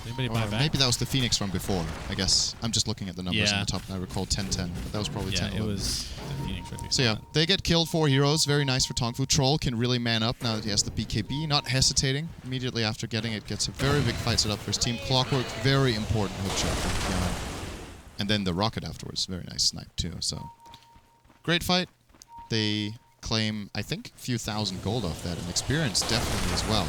Anybody buy back? Maybe that was the Phoenix from before, I guess. I'm just looking at the numbers on the top, and I recall 10-10, but that was probably 10-11. Yeah, it was the Phoenix right before. So yeah, they get killed 4 heroes. Very nice for TongFu. Troll can really man up now that he has the BKB, not hesitating. Immediately after getting it, gets a very big fight set up for his team. Clockwork, very important hook shot from behind. And then the rocket afterwards, very nice snipe too. So great fight. They claim, I think, a few thousand gold off that, and experience definitely as well,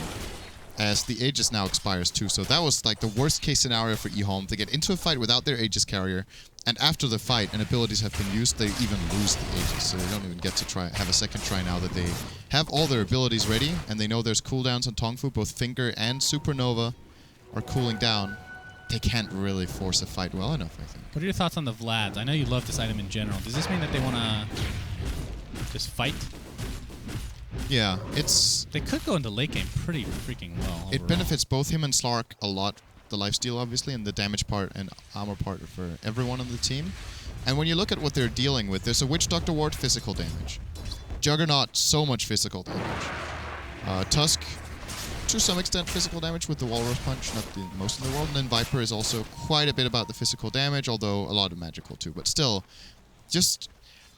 as the Aegis now expires too. So that was like the worst case scenario for EHOME. They get into a fight without their Aegis carrier, and after the fight and abilities have been used, they even lose the Aegis. So they don't even get to have a second try now that they have all their abilities ready, and they know there's cooldowns on TongFu. Both Finger and Supernova are cooling down. They can't really force a fight well enough, I think. What are your thoughts on the Vlads? I know you love this item in general. Does this mean that they want to just fight? Yeah, it's... They could go into late game pretty freaking well. It benefits both him and Slark a lot. The lifesteal, obviously, and the damage part and armor part for everyone on the team. And when you look at what they're dealing with, there's a Witch Doctor Ward, physical damage. Juggernaut, so much physical damage. Tusk, to some extent, physical damage with the Walrus Punch, not the most in the world. And then Viper is also quite a bit about the physical damage, although a lot of magical too. But still, just...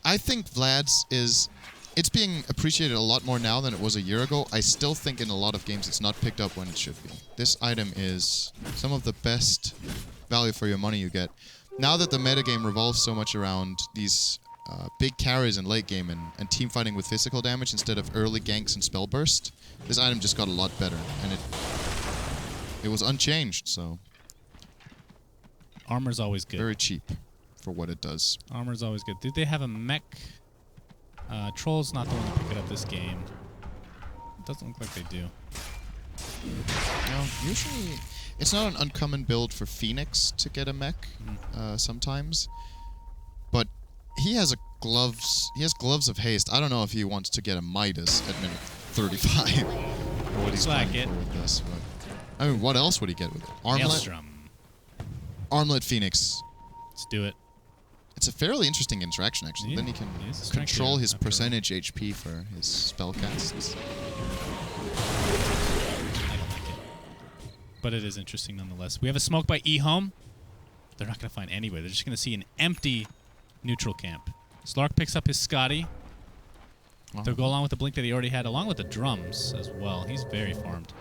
I think Vlad's is... It's being appreciated a lot more now than it was a year ago. I still think in a lot of games it's not picked up when it should be. This item is some of the best value for your money you get. Now that the metagame revolves so much around these big carries in late game and team fighting with physical damage instead of early ganks and spell burst, this item just got a lot better. And it was unchanged, so... Armor's always good. Very cheap for what it does. Armor's always good. Did they have a mech? Troll's not the one to pick it up this game. It doesn't look like they do. No, usually it's not an uncommon build for Phoenix to get a mech sometimes, but he has gloves. He has gloves of haste. I don't know if he wants to get a Midas at minute 35 or what he's planning for with this. But I mean, what else would he get with it? Armlet. Maelstrom. Armlet Phoenix. Let's do it. It's a fairly interesting interaction, actually. Yeah, Then he can control control his percentage HP for his spellcasts. I don't like it. But it is interesting nonetheless. We have a smoke by EHOME. They're not going to find anywhere. They're just going to see an empty neutral camp. Slark picks up his Scotty. They'll go along with the blink that he already had, along with the drums as well. He's very farmed.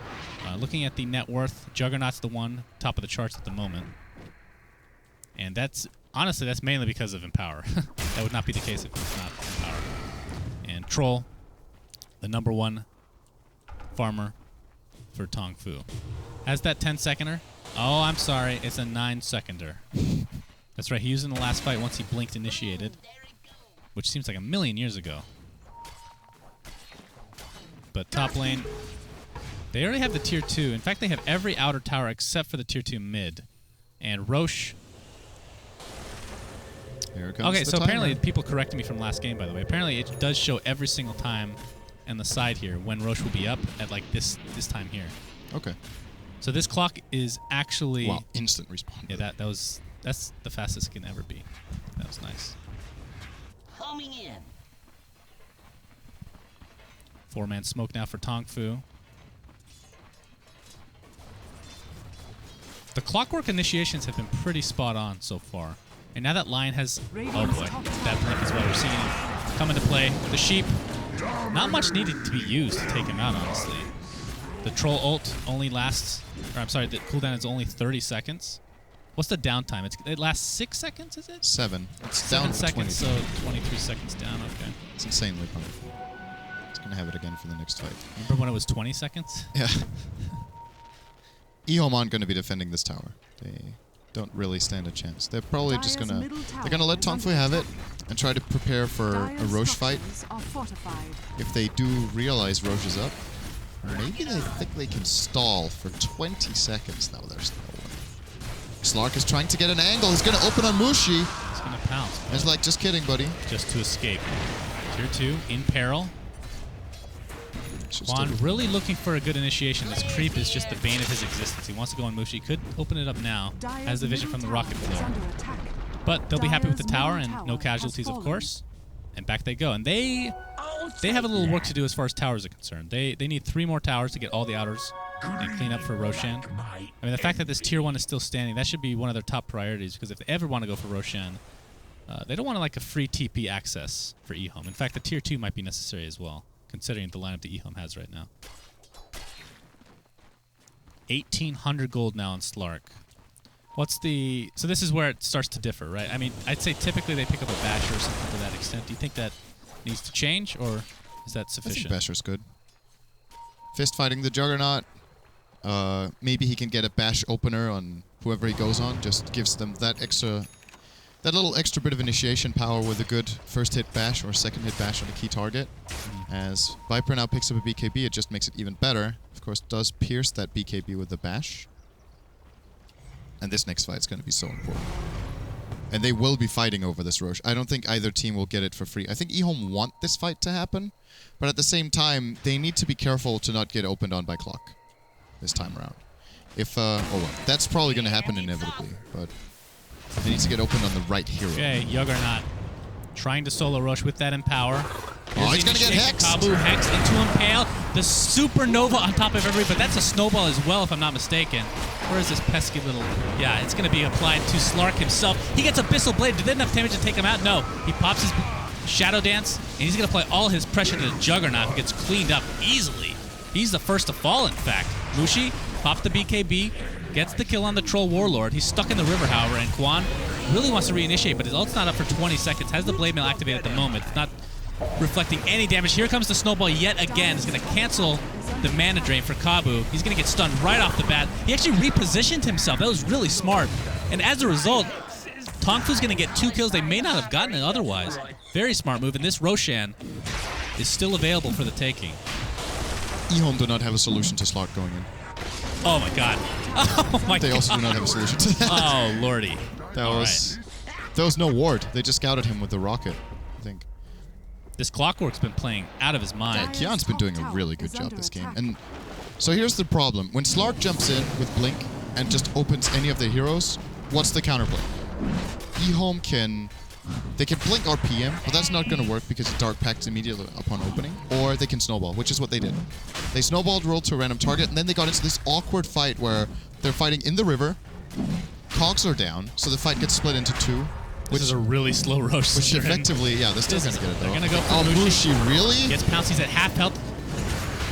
Looking at the net worth, Juggernaut's the one, top of the charts at the moment. And that's... Honestly, that's mainly because of Empower. That would not be the case if it's not Empower. And Troll, the #1 farmer for Tong Fu. Has that 10-seconder? Oh, I'm sorry. It's a 9-seconder. That's right. He used it in the last fight once he blinked initiated, which seems like a million years ago. But top lane, they already have the tier 2. In fact, they have every outer tower except for the tier 2 mid. And Roche... Okay, so apparently, people corrected me from last game, by the way. Apparently, it does show every single time on the side here when Roche will be up at, like, this time here. Okay. So this clock is actually... Wow, instant respawn. Yeah, that's the fastest it can ever be. That was nice. Homing in. 4-man smoke now for Tong Fu. The clockwork initiations have been pretty spot on so far. And now that Lion has... Oh boy, that blink is what we're seeing come into play. The sheep, not much needed to be used to take him out, honestly. The troll ult only lasts... Or I'm sorry, the cooldown is only 30 seconds. What's the downtime? It lasts 6 seconds, is it? 7. It's 7 down for seconds, 20. so 23 seconds down, okay. It's insanely powerful. It's going to have it again for the next fight. Remember when it was 20 seconds? Yeah. EHOME aren't going to be defending this tower. They don't really stand a chance. They're probably just going to... They're going to let TongFu have it and try to prepare for a Roche fight. If they do realize Roche is up, maybe they think they can stall for 20 seconds. No, there's no way. Slark is trying to get an angle. He's going to open on Mushi. He's going to pounce. It's like, just kidding, buddy. Just to escape. Tier 2, in peril. Juan really looking for a good initiation. This creep is just the bane of his existence. He wants to go on Mushi. Could open it up now. Has the vision from the rocket floor. But they'll be happy with the tower and no casualties, of course. And back they go. And they have a little work to do as far as towers are concerned. They need 3 more towers to get all the outers and clean up for Roshan. I mean, the fact that this tier 1 is still standing, that should be one of their top priorities, because if they ever want to go for Roshan, they don't want like a free TP access for EHOME. In fact, the tier 2 might be necessary as well, considering the lineup that EHOME has right now. 1,800 gold now on Slark. What's the... So this is where it starts to differ, right? I mean, I'd say typically they pick up a basher or something to that extent. Do you think that needs to change, or is that sufficient? I think basher's good. Fist fighting the Juggernaut. Maybe he can get a bash opener on whoever he goes on. Just gives them that little extra bit of initiation power with a good first hit bash or second hit bash on a key target. As Viper now picks up a BKB, it just makes it even better. Of course, does pierce that BKB with the bash. And this next fight is going to be so important. And they will be fighting over this Roche. I don't think either team will get it for free. I think EHOME want this fight to happen, but at the same time, they need to be careful to not get opened on by clock this time around. If, oh well, that's probably going to happen inevitably, but they need to get opened on the right hero. Okay, Juggernaut trying to solo Roche with that Empower. Oh, he's going to get hexed! Kabu hex into Impale. The Supernova on top of everybody, but that's a snowball as well, if I'm not mistaken. Where is this pesky little... Yeah, it's going to be applied to Slark himself. He gets Abyssal Blade. Did that enough damage to take him out? No. He pops his Shadow Dance, and he's going to apply all his pressure to the Juggernaut, who gets cleaned up easily. He's the first to fall, in fact. Mushi pops the BKB, gets the kill on the Troll Warlord. He's stuck in the river, however, and Quan really wants to reinitiate, but his ult's not up for 20 seconds. Has the Blade Mail activated at the moment. It's not reflecting any damage. Here comes the Snowball yet again. It's going to cancel the mana drain for Kabu. He's going to get stunned right off the bat. He actually repositioned himself. That was really smart. And as a result, TongFu's going to get 2 kills they may not have gotten it otherwise. Very smart move, and this Roshan is still available for the taking. EHOME do not have a solution to Slark going in. Oh my god. Oh my god. They also do not have a solution to that. Oh lordy. There was no ward. They just scouted him with the rocket, I think. This Clockwork's been playing out of his mind. Kian's been doing a really good job this game. And so here's the problem. When Slark jumps in with Blink and just opens any of their heroes, what's the counterplay? EHOME can... They can Blink RPM, but that's not going to work because it Dark Packs immediately upon opening. Or they can Snowball, which is what they did. They Snowballed, rolled to a random target, and then they got into this awkward fight where they're fighting in the river. Cogs are down, so the fight gets split into 2. This is a really slow Roche. Which effectively, yeah, they're still going to get it though. They're going to go for Oh, Mushi, really? Gets pounced, he's at half health.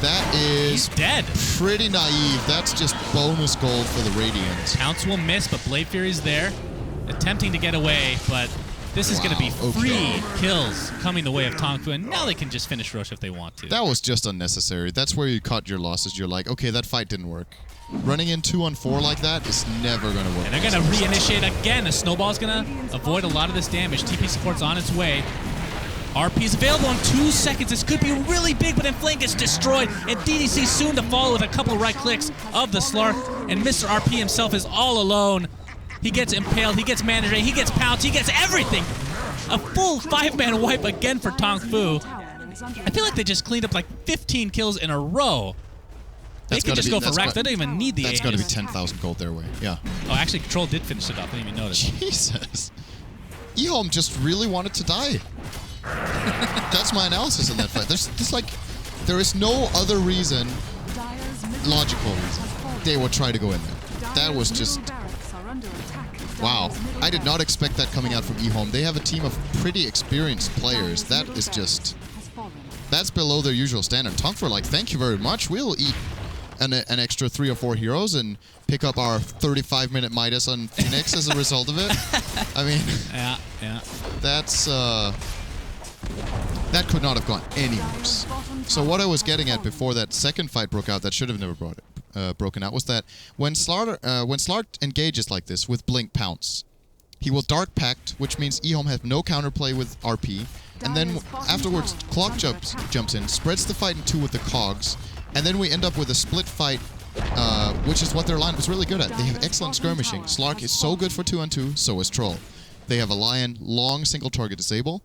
That is He's dead. Pretty naive. That's just bonus gold for the Radiant. Pounce will miss, but Blade Fury's there. Attempting to get away, but this is going to be free kills coming the way of Tong Fu, and now they can just finish Roche if they want to. That was just unnecessary. That's where you cut your losses. You're like, okay, that fight didn't work. Running in 2-on-4 like that is never going to work. And they're going to reinitiate again. The Snowball's going to avoid a lot of this damage. TP support's on its way. RP is available in 2 seconds. This could be really big, but Inflame gets destroyed. And DDC soon to follow with a couple right clicks of the Slark. And Mr. RP himself is all alone. He gets impaled, he gets mana drain, he gets pounced, he gets everything. A full 5-man wipe again for Tong Fu. I feel like they just cleaned up like 15 kills in a row. They That's can gotta just be- go for that's racks. got- They don't even need the That's got to be Aegis. 10,000 gold their way. Yeah. Oh, actually, Troll did finish it off. I didn't even notice. Jesus. EHOME just really wanted to die. That's my analysis in that fight. There is no other reason, Dire's middle logical has reason, fallen. they would try to go in there. That was Dire's just... middle barracks are under attack. Wow. Dire's middle I did not barracks- expect that coming out from EHOME. They have a team of pretty experienced players. Dire's That middle is barracks just... has fallen. That's below their usual standard. TongFu like, thank you very much. We'll eat an extra 3 or 4 heroes and pick up our 35-minute Midas on Phoenix as a result of it. I mean, Yeah. that's... that could not have gone any worse. So what I was getting at before that second fight broke out, that should have never broken out, was that when Slark engages like this with Blink Pounce, he will Dark Pact, which means EHOME have no counterplay with RP, and then afterwards Clock jumps in, spreads the fight in 2 with the Cogs, and then we end up with a split fight, which is what their line was really good at. They have excellent skirmishing. Slark is so good for 2-on-2, so is Troll. They have a Lion, long single target disable,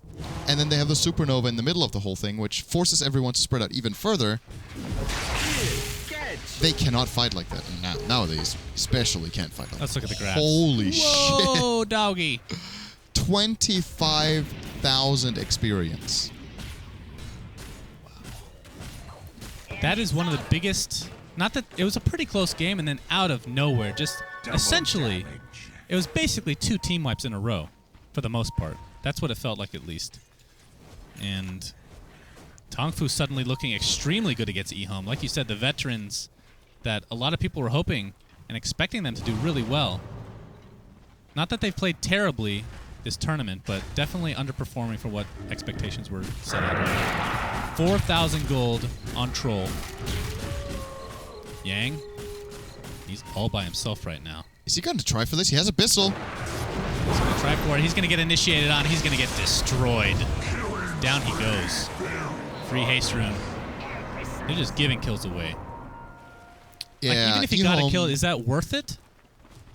and then they have the Supernova in the middle of the whole thing, which forces everyone to spread out even further. They cannot fight like that. And nowadays, especially can't fight like that. Let's look at the graphs. Holy shit. Whoa, doggy. 25,000 experience. That is one of the biggest... Not that... It was a pretty close game, and then out of nowhere, just essentially... It was basically 2 team wipes in a row, for the most part. That's what it felt like, at least. And TongFu suddenly looking extremely good against EHOME. Like you said, the veterans that a lot of people were hoping and expecting them to do really well. Not that they've played terribly this tournament, but definitely underperforming for what expectations were set at. 4,000 gold on Troll. Yang, he's all by himself right now. Is he going to try for this? He has Abyssal. He's going to try for it. He's going to get initiated on. He's going to get destroyed. Down he goes. Free haste rune. They're just giving kills away. Yeah, Like, even if he got a EHOME- kill, is that worth it?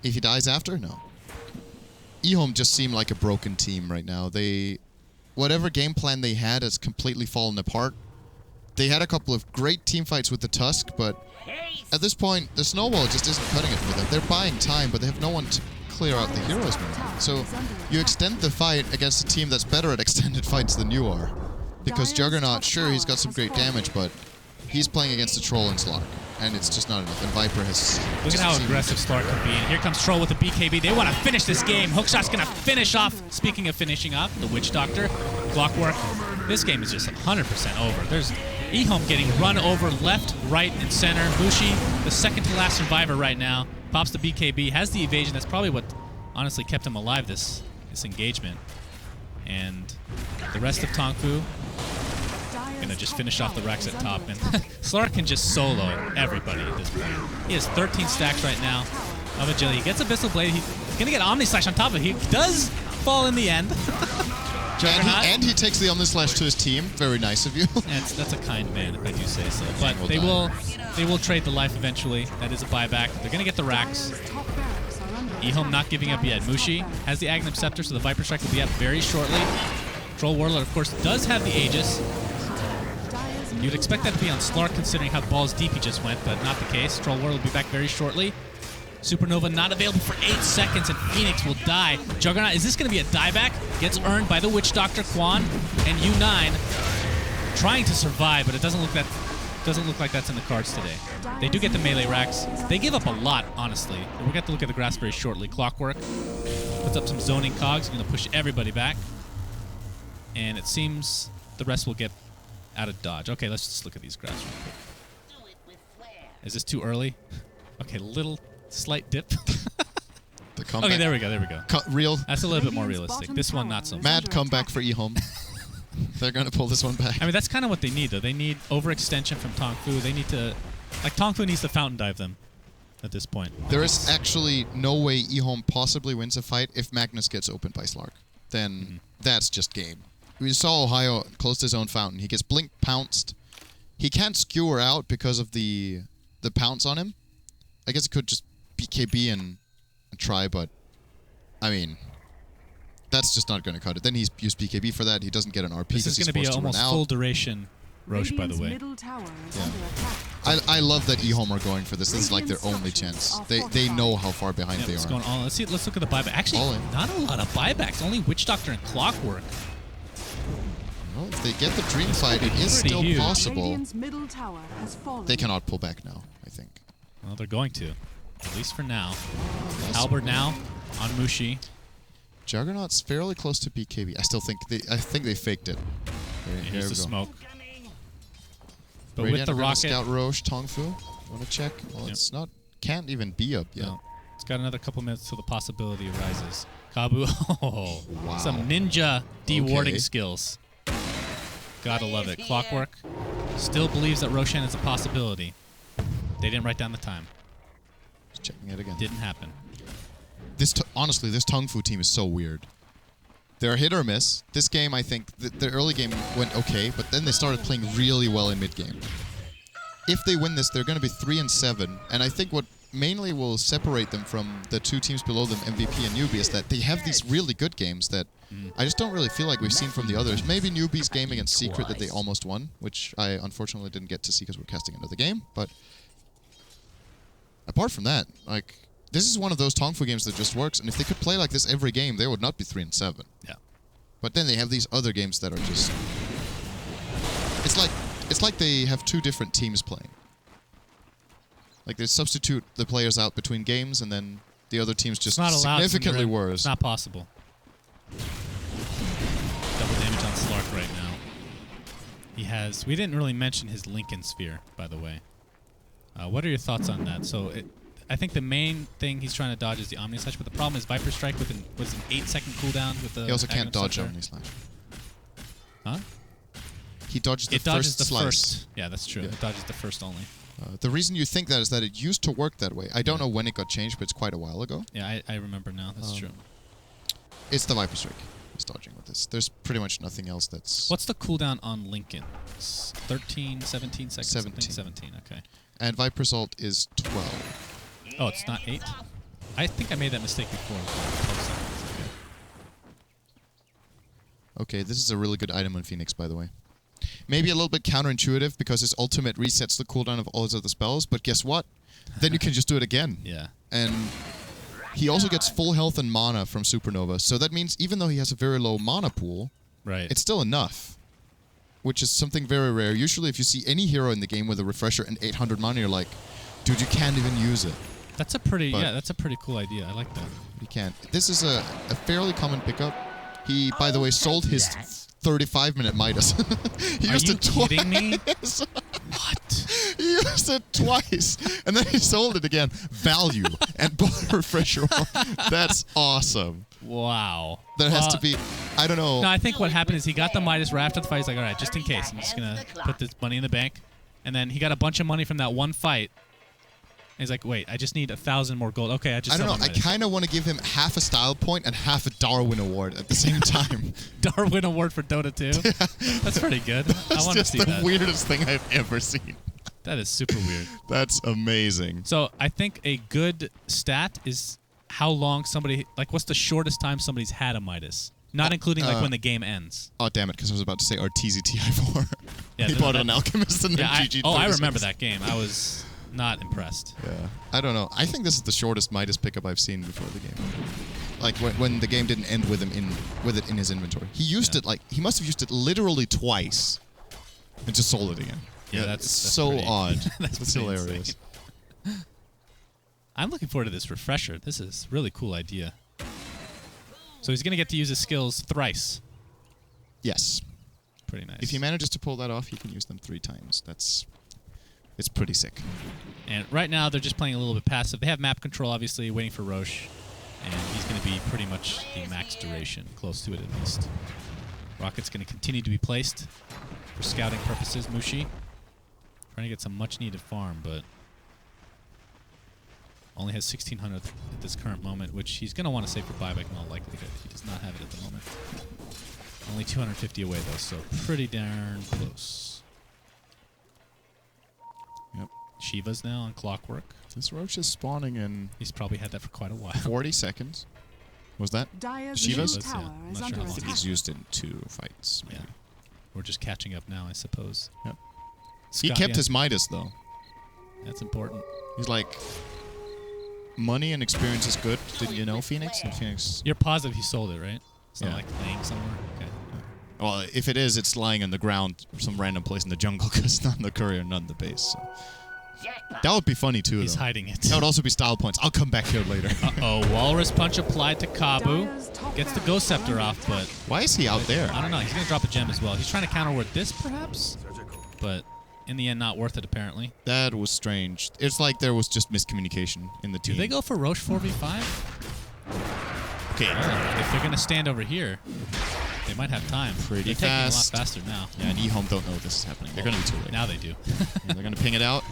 If he dies after? No. EHOME just seem like a broken team right now. Whatever game plan they had has completely fallen apart. They had a couple of great team fights with the Tusk, but at this point, the Snowball just isn't cutting it for them. They're buying time, but they have no one to clear out the heroes more. So you extend the fight against a team that's better at extended fights than you are. Because Juggernaut, sure, he's got some great damage, but he's playing against a Troll and Slark, and it's just not enough. And Viper has... Look at how aggressive Slark can be. And here comes Troll with the BKB. They want to finish this game. Hookshot's going to finish off. Speaking of finishing off, the Witch Doctor. Clockwork. This game is just 100% over. There's EHOME getting run over left, right, and center. Mushi, the second to last survivor right now, pops the BKB, has the evasion. That's probably what honestly kept him alive this engagement. And the rest of TongFu gonna just finish off the racks at top. And Slark can just solo everybody at this point. He has 13 stacks right now of agility. He gets Abyssal Blade. He's gonna get Omni Slash on top of it. He does fall in the end. And he takes the Omnislash to his team. Very nice of you. That's a kind man, if I do say so. But will they die. will trade the life eventually. That is a buyback. They're gonna get the racks. Dire's top barracks are under EHOME attack. not giving up yet. Mushi has the Aghanim Scepter, so the Viper Strike will be up very shortly. Troll Warlord, of course, does have the Aegis. Dire's You'd middle expect that to be on Slark, considering how balls deep he just went, but not the case. Troll Warlord will be back very shortly. Supernova not available for 8 seconds, and Phoenix will die. Juggernaut, is this going to be a dieback? Gets earned by the Witch Doctor, Quan, and U9. Trying to survive, but it doesn't look like that's in the cards today. They do get the melee racks. They give up a lot, honestly. We'll get to look at the grass very shortly. Clockwork puts up some zoning cogs. Going to push everybody back. And it seems the rest will get out of dodge. Okay, let's just look at these graphs real quick. Do it with flair. Is this too early? Okay, little slight dip. The comeback. Okay, there we go. Real That's a little bit more Radiant's realistic. bottom This one, tower not so is much. mad under comeback attack. for EHOME. They're going to pull this one back. I mean, that's kind of what they need, though. They need overextension from TongFu. They need to... Like, TongFu needs to fountain dive them at this point. There is actually no way EHOME possibly wins a fight if Magnus gets opened by Slark. Then that's just game. We saw Ohio close his own fountain. He gets Blink pounced. He can't skewer out because of the pounce on him. I guess he could just BKB and try, but I mean, that's just not going to cut it. Then he's used BKB for that. He doesn't get an RP. This is going to be almost full duration Roche, by the Radiant's way. middle tower is Yeah. under attack. I love that EHOME are going for this. This is like their only chance. They know how far behind Yep, they it's are. going all. Let's see. Let's look at the buyback. Actually, All in. not a lot of buybacks. Only Witch Doctor and Clockwork. Well, if they get the Dream Fight, it is pretty still huge. possible. Radiant's middle tower has fallen. They cannot pull back now, I think. Well, they're going to, at least for now. Albert now on Mushi. Juggernaut's fairly close to BKB. I still think they faked it. Here Here's we the go. smoke. But Radiant with the are gonna rocket, Scout Roche, TongFu. Want to check? Well, Yep. it's not. Can't even be up yet. no, it's got another couple minutes till the possibility arises. Kabu, oh, Wow. some ninja dewarding Okay. skills. Gotta love it. Clockwork still believes that Roshan is a possibility. They didn't write down the time. Just checking it again. Didn't happen. Honestly, this TongFu team is so weird. They're hit or miss. This game, I think, the early game went okay, but then they started playing really well in mid game. If they win this, they're going to be 3-7, and I think what mainly will separate them from the two teams below them, MVP and Newbie, is that they have these really good games that I just don't really feel like we've seen from the others. Maybe Newbie's game against Secret that they almost won, which I unfortunately didn't get to see because we're casting another game. But apart from that, like, this is one of those TongFu games that just works, and if they could play like this every game, they would not be 3-7. Yeah. But then they have these other games that are just... It's like they have two different teams playing. Like, they substitute the players out between games, and then the other team's just It's not allowed. significantly Syndere. worse. It's not possible. Double damage on Slark right now. He has... We didn't really mention his Lincoln Sphere, by the way. What are your thoughts on that? So, I think the main thing he's trying to dodge is the Omni Slash, but the problem is Viper Strike with an 8-second cooldown with the... He also can't Aggro dodge Scepter. Omni Slash. Huh? He dodges the It dodges first the slice. first. Yeah, that's true. Yeah. It dodges the first only. The reason you think that is that it used to work that way. I don't know when it got changed, but it's quite a while ago. Yeah, I remember now. That's true. It's the Viper Strike he's dodging with this. There's pretty much nothing else that's... What's the cooldown on Lincoln? It's 13, 17 seconds? 17. 17, okay. And Viper's ult is 12. Oh, it's not 8? I think I made that mistake before. 12 seconds. Okay, this is a really good item on Phoenix, by the way. Maybe a little bit counterintuitive because his ultimate resets the cooldown of all his other spells, but guess what? Then you can just do it again. Yeah. And he also gets full health and mana from Supernova, so that means even though he has a very low mana pool, Right. it's still enough. Which is something very rare. Usually if you see any hero in the game with a refresher and 800 mana, you're like, dude, you can't even use it. That's a pretty, But- yeah, that's a pretty cool idea. I like that. You can't. This is a fairly common pickup. He, by the way, sold his 35-minute Midas. He Are used you it twice. kidding me? What? He used it twice, and then he sold it again. Value and bought a refresher one. That's awesome. Wow. There has to be, I don't know. No, I think what happened is he got the Midas right after the fight. He's like, all right, just in case, I'm just going to put this money in the bank. And then he got a bunch of money from that one fight. And he's like, wait, I just need 1,000 more gold. Okay, I just I don't sell know. my I Midas. kind of want to give him half a style point and half a Darwin award at the same time. Darwin Award for Dota 2. That's pretty good. I That's want to just see the that. weirdest thing I've ever seen. That is super weird. That's amazing. So I think a good stat is how long somebody, like what's the shortest time somebody's had a Midas? Not including like when the game ends. Oh, damn it, because I was about to say RTZTI4. Yeah, He th- bought that- an Alchemist and then Yeah, GG. I 36. remember that game. I was not impressed. Yeah. I don't know. I think this is the shortest Midas pickup I've seen before the game. Like when the game didn't end with him with it in his inventory. He used it like he must have used it literally twice and just sold it again. Yeah, it's that's so pretty- odd. that's It's pretty hilarious. insane. I'm looking forward to this refresher. This is a really cool idea. So he's going to get to use his skills thrice. Yes. Pretty nice. If he manages to pull that off, he can use them 3 times. It's pretty sick. And right now, they're just playing a little bit passive. They have map control, obviously, waiting for Roche. And he's going to be pretty much the max duration, close to it at least. Rocket's going to continue to be placed for scouting purposes. Mushi trying to get some much-needed farm, but only has 1,600 at this current moment, which he's going to want to save for buyback in all likelihood. He does not have it at the moment. Only 250 away, though, so pretty darn close. Yep. Shiva's now on Clockwork. This Roach is spawning in He's probably had that for quite a while. 40 seconds. Was that? Dire's Shivas? middle tower Yeah, I'm is not sure under how long attack. He's used it in 2 fights. Yeah. We're just catching up now, I suppose. Yep. He Scott, kept yeah. his Midas, though. That's important. He's like, money and experience is good. Didn't you know, Phoenix? And Phoenix. You're positive he sold it, right? It's not Yeah. like laying somewhere. Okay. Well, if it is, it's lying on the ground or some random place in the jungle because it's not in the courier, not in the base. So. That would be funny too. He's though. hiding it. That would also be style points. I'll come back here later. Uh-oh, Walrus Punch applied to Kabu. Gets the Ghost Scepter off, but Why is he out there? I don't know. He's going to drop a gem as well. He's trying to counter with this, perhaps? But in the end, not worth it, apparently. That was strange. It's like there was just miscommunication in the team. Do they go for Roche 4v5? Okay. If they're going to stand over here, they might have time. Pretty they're fast. taking a lot faster now. Yeah, and EHOME don't know this is happening. They're going to be too late. Now they do. Yeah, they're going to ping it out.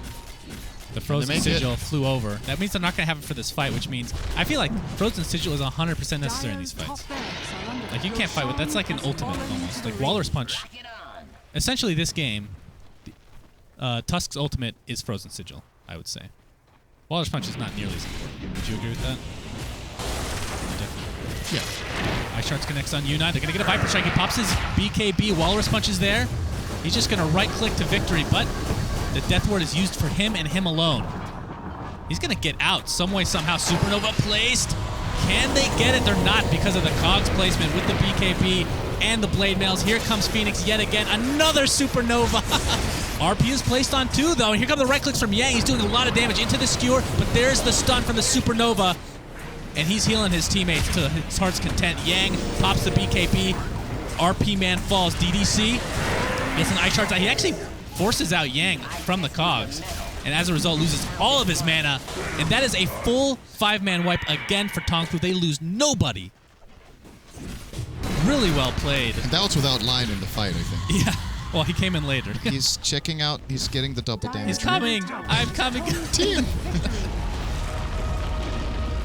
The Frozen make it. Sigil flew over. That means they're not going to have it for this fight, which means I feel like Frozen Sigil is 100% necessary in these fights. Like, you can't fight with that's like an ultimate almost. Like, Walrus Punch. Essentially, this game, Tusk's ultimate is Frozen Sigil, I would say. Walrus Punch is not nearly as important. Would you agree with that? Definitely. Yeah. Ice Shards connects on Unite. They're going to get a Viper Strike. He pops his BKB. Walrus Punch is there. He's just going to right-click to victory, but the Death Ward is used for him and him alone. He's going to get out some way, somehow. Supernova placed. Can they get it? They're not because of the Cogs placement with the BKB and the Blade Mails. Here comes Phoenix yet again. Another Supernova. RP is placed on 2, though. And here come the right clicks from Yang. He's doing a lot of damage into the skewer, but there's the stun from the Supernova. And he's healing his teammates to his heart's content. Yang pops the BKB. RP man falls. DDC gets an Ice Shard. He actually forces out Yang from the Cogs, and as a result loses all of his mana, and that is a full 5-man wipe again for TongFu. They lose nobody. Really well played. And that was without line in the fight, I think. Yeah, well, he came in later. He's checking out. He's getting the double damage. He's coming. I'm coming. Team.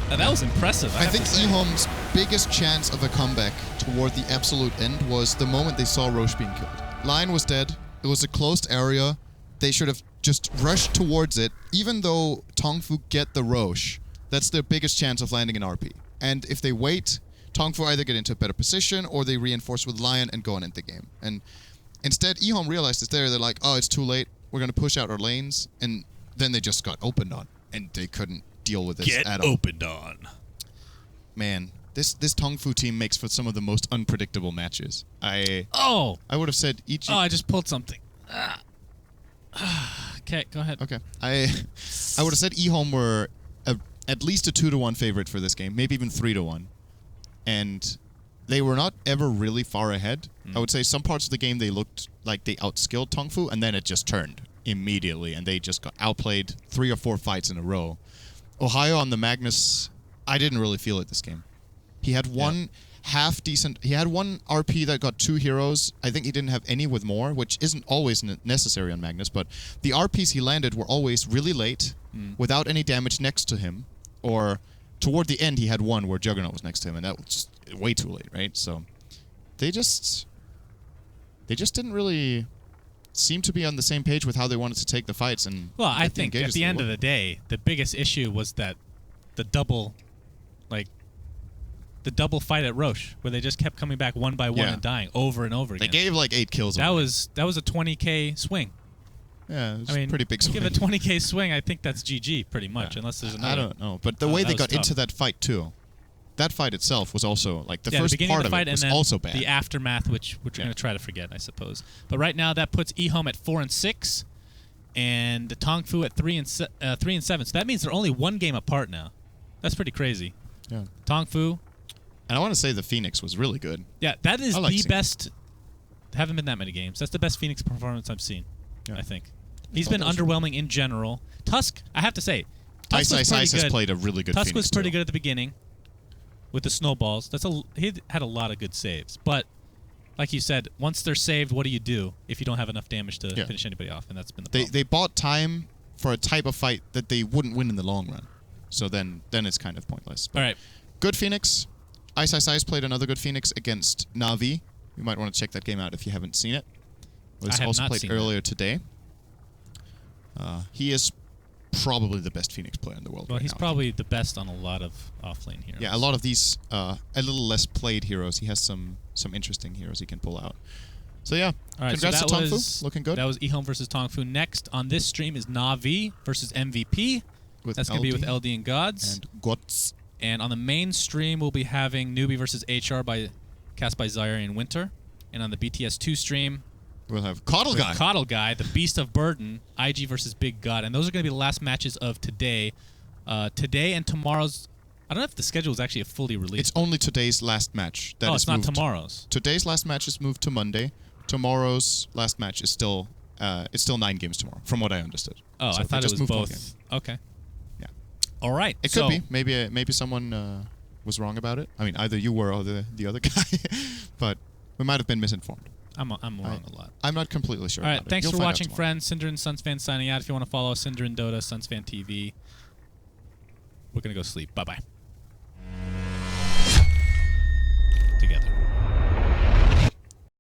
Now, that was impressive. I have think to say. EHOME's biggest chance of a comeback toward the absolute end was the moment they saw Roche being killed. Lion was dead. It was a closed area. They should have just rushed towards it. Even though TongFu get the Roche, that's their biggest chance of landing an RP. And if they wait, TongFu either get into a better position or they reinforce with Lion and go and end the game. And instead, EHOME realized it's there. They're like, oh, it's too late. We're going to push out our lanes. And then they just got opened on. And they couldn't deal with this at all. Opened on. Man, this TongFu team makes for some of the most unpredictable matches. I would have said each. I just pulled something. Okay, go ahead. Okay. I would have said EHOME were at least a 2-1 favorite for this game, maybe even 3-1, and they were not ever really far ahead. I would say some parts of the game they looked like they outskilled TongFu, and then it just turned immediately, and they just got outplayed 3 or 4 fights in a row. Ohio on the Magnus, I didn't really feel it this game. He had one half-decent... He had one RP that got 2 heroes. I think he didn't have any with more, which isn't always necessary on Magnus, but the RPs he landed were always really late, without any damage next to him, or toward the end he had one where Juggernaut was next to him, and that was just way too late, right? So they just didn't really seem to be on the same page with how they wanted to take the fights. And well, I think at the end of the the day, the biggest issue was that the double fight at Roche, where they just kept coming back one by one and dying over and over again. They gave like 8 kills. That was a 20k swing. Yeah, it was I mean, a pretty big swing. Give a 20k swing, I think that's GG pretty much, unless there's another. I don't know, but the way they got tough. into that fight too, that fight itself was also like the the first beginning part of the fight it was and then also bad. the aftermath, which we're going to try to forget, I suppose. But right now, that puts EHOME at 4-6, and TongFu at 3-7. So that means they're only 1 game apart now. That's pretty crazy. Yeah. TongFu. And I want to say the Phoenix was really good. Yeah, that is like the best. Haven't been that many games. That's the best Phoenix performance I've seen. Yeah. I think he's been underwhelming in general. Tusk, I have to say, Ice was pretty has good. played a really good. Tusk Phoenix was pretty too. good at the beginning with the snowballs. He had a lot of good saves, but like you said, once they're saved, what do you do if you don't have enough damage to finish anybody off? And that's been the problem. They bought time for a type of fight that they wouldn't win in the long run. So then it's kind of pointless. But all right, good Phoenix. Ice played another good Phoenix against Na'Vi. You might want to check that game out if you haven't seen it. It was I have also not played seen earlier today. He is probably the best Phoenix player in the world. well, right he's now. probably the best on a lot of offlane heroes. Yeah, a lot of these a little less played heroes. He has some interesting heroes he can pull out. So yeah, All right, congrats so to that TongFu. was Looking good. That was EHOME versus TongFu. Next on this stream is Na'Vi versus MVP. With That's going to be with LD LD and Gods. and Gots. And on the main stream, we'll be having Newbie versus HR cast by Zyre and Winter. And on the BTS2 stream, We'll have Coddle Guy. Coddle Guy, the Beast of Burden, IG versus Big God. And those are going to be the last matches of today. Today and tomorrow's... I don't know if the schedule is actually fully released. It's only today's last match. That oh, is it's not moved. tomorrow's. Today's last match is moved to Monday. Tomorrow's last match is still it's still 9 games tomorrow, from what I understood. Oh, So I they thought it just was moved one both. game. Okay. Yeah. All right. It so, could be. Maybe someone was wrong about it. I mean, either you were or the other guy, but we might have been misinformed. I'm wrong a lot. I'm not completely sure. All right. about it. Thanks You'll for find out watching, tomorrow. friends. syndereN SUNSfan signing out. If you want to follow syndereN Dota, SUNSfan TV, we're going to go sleep. Bye-bye.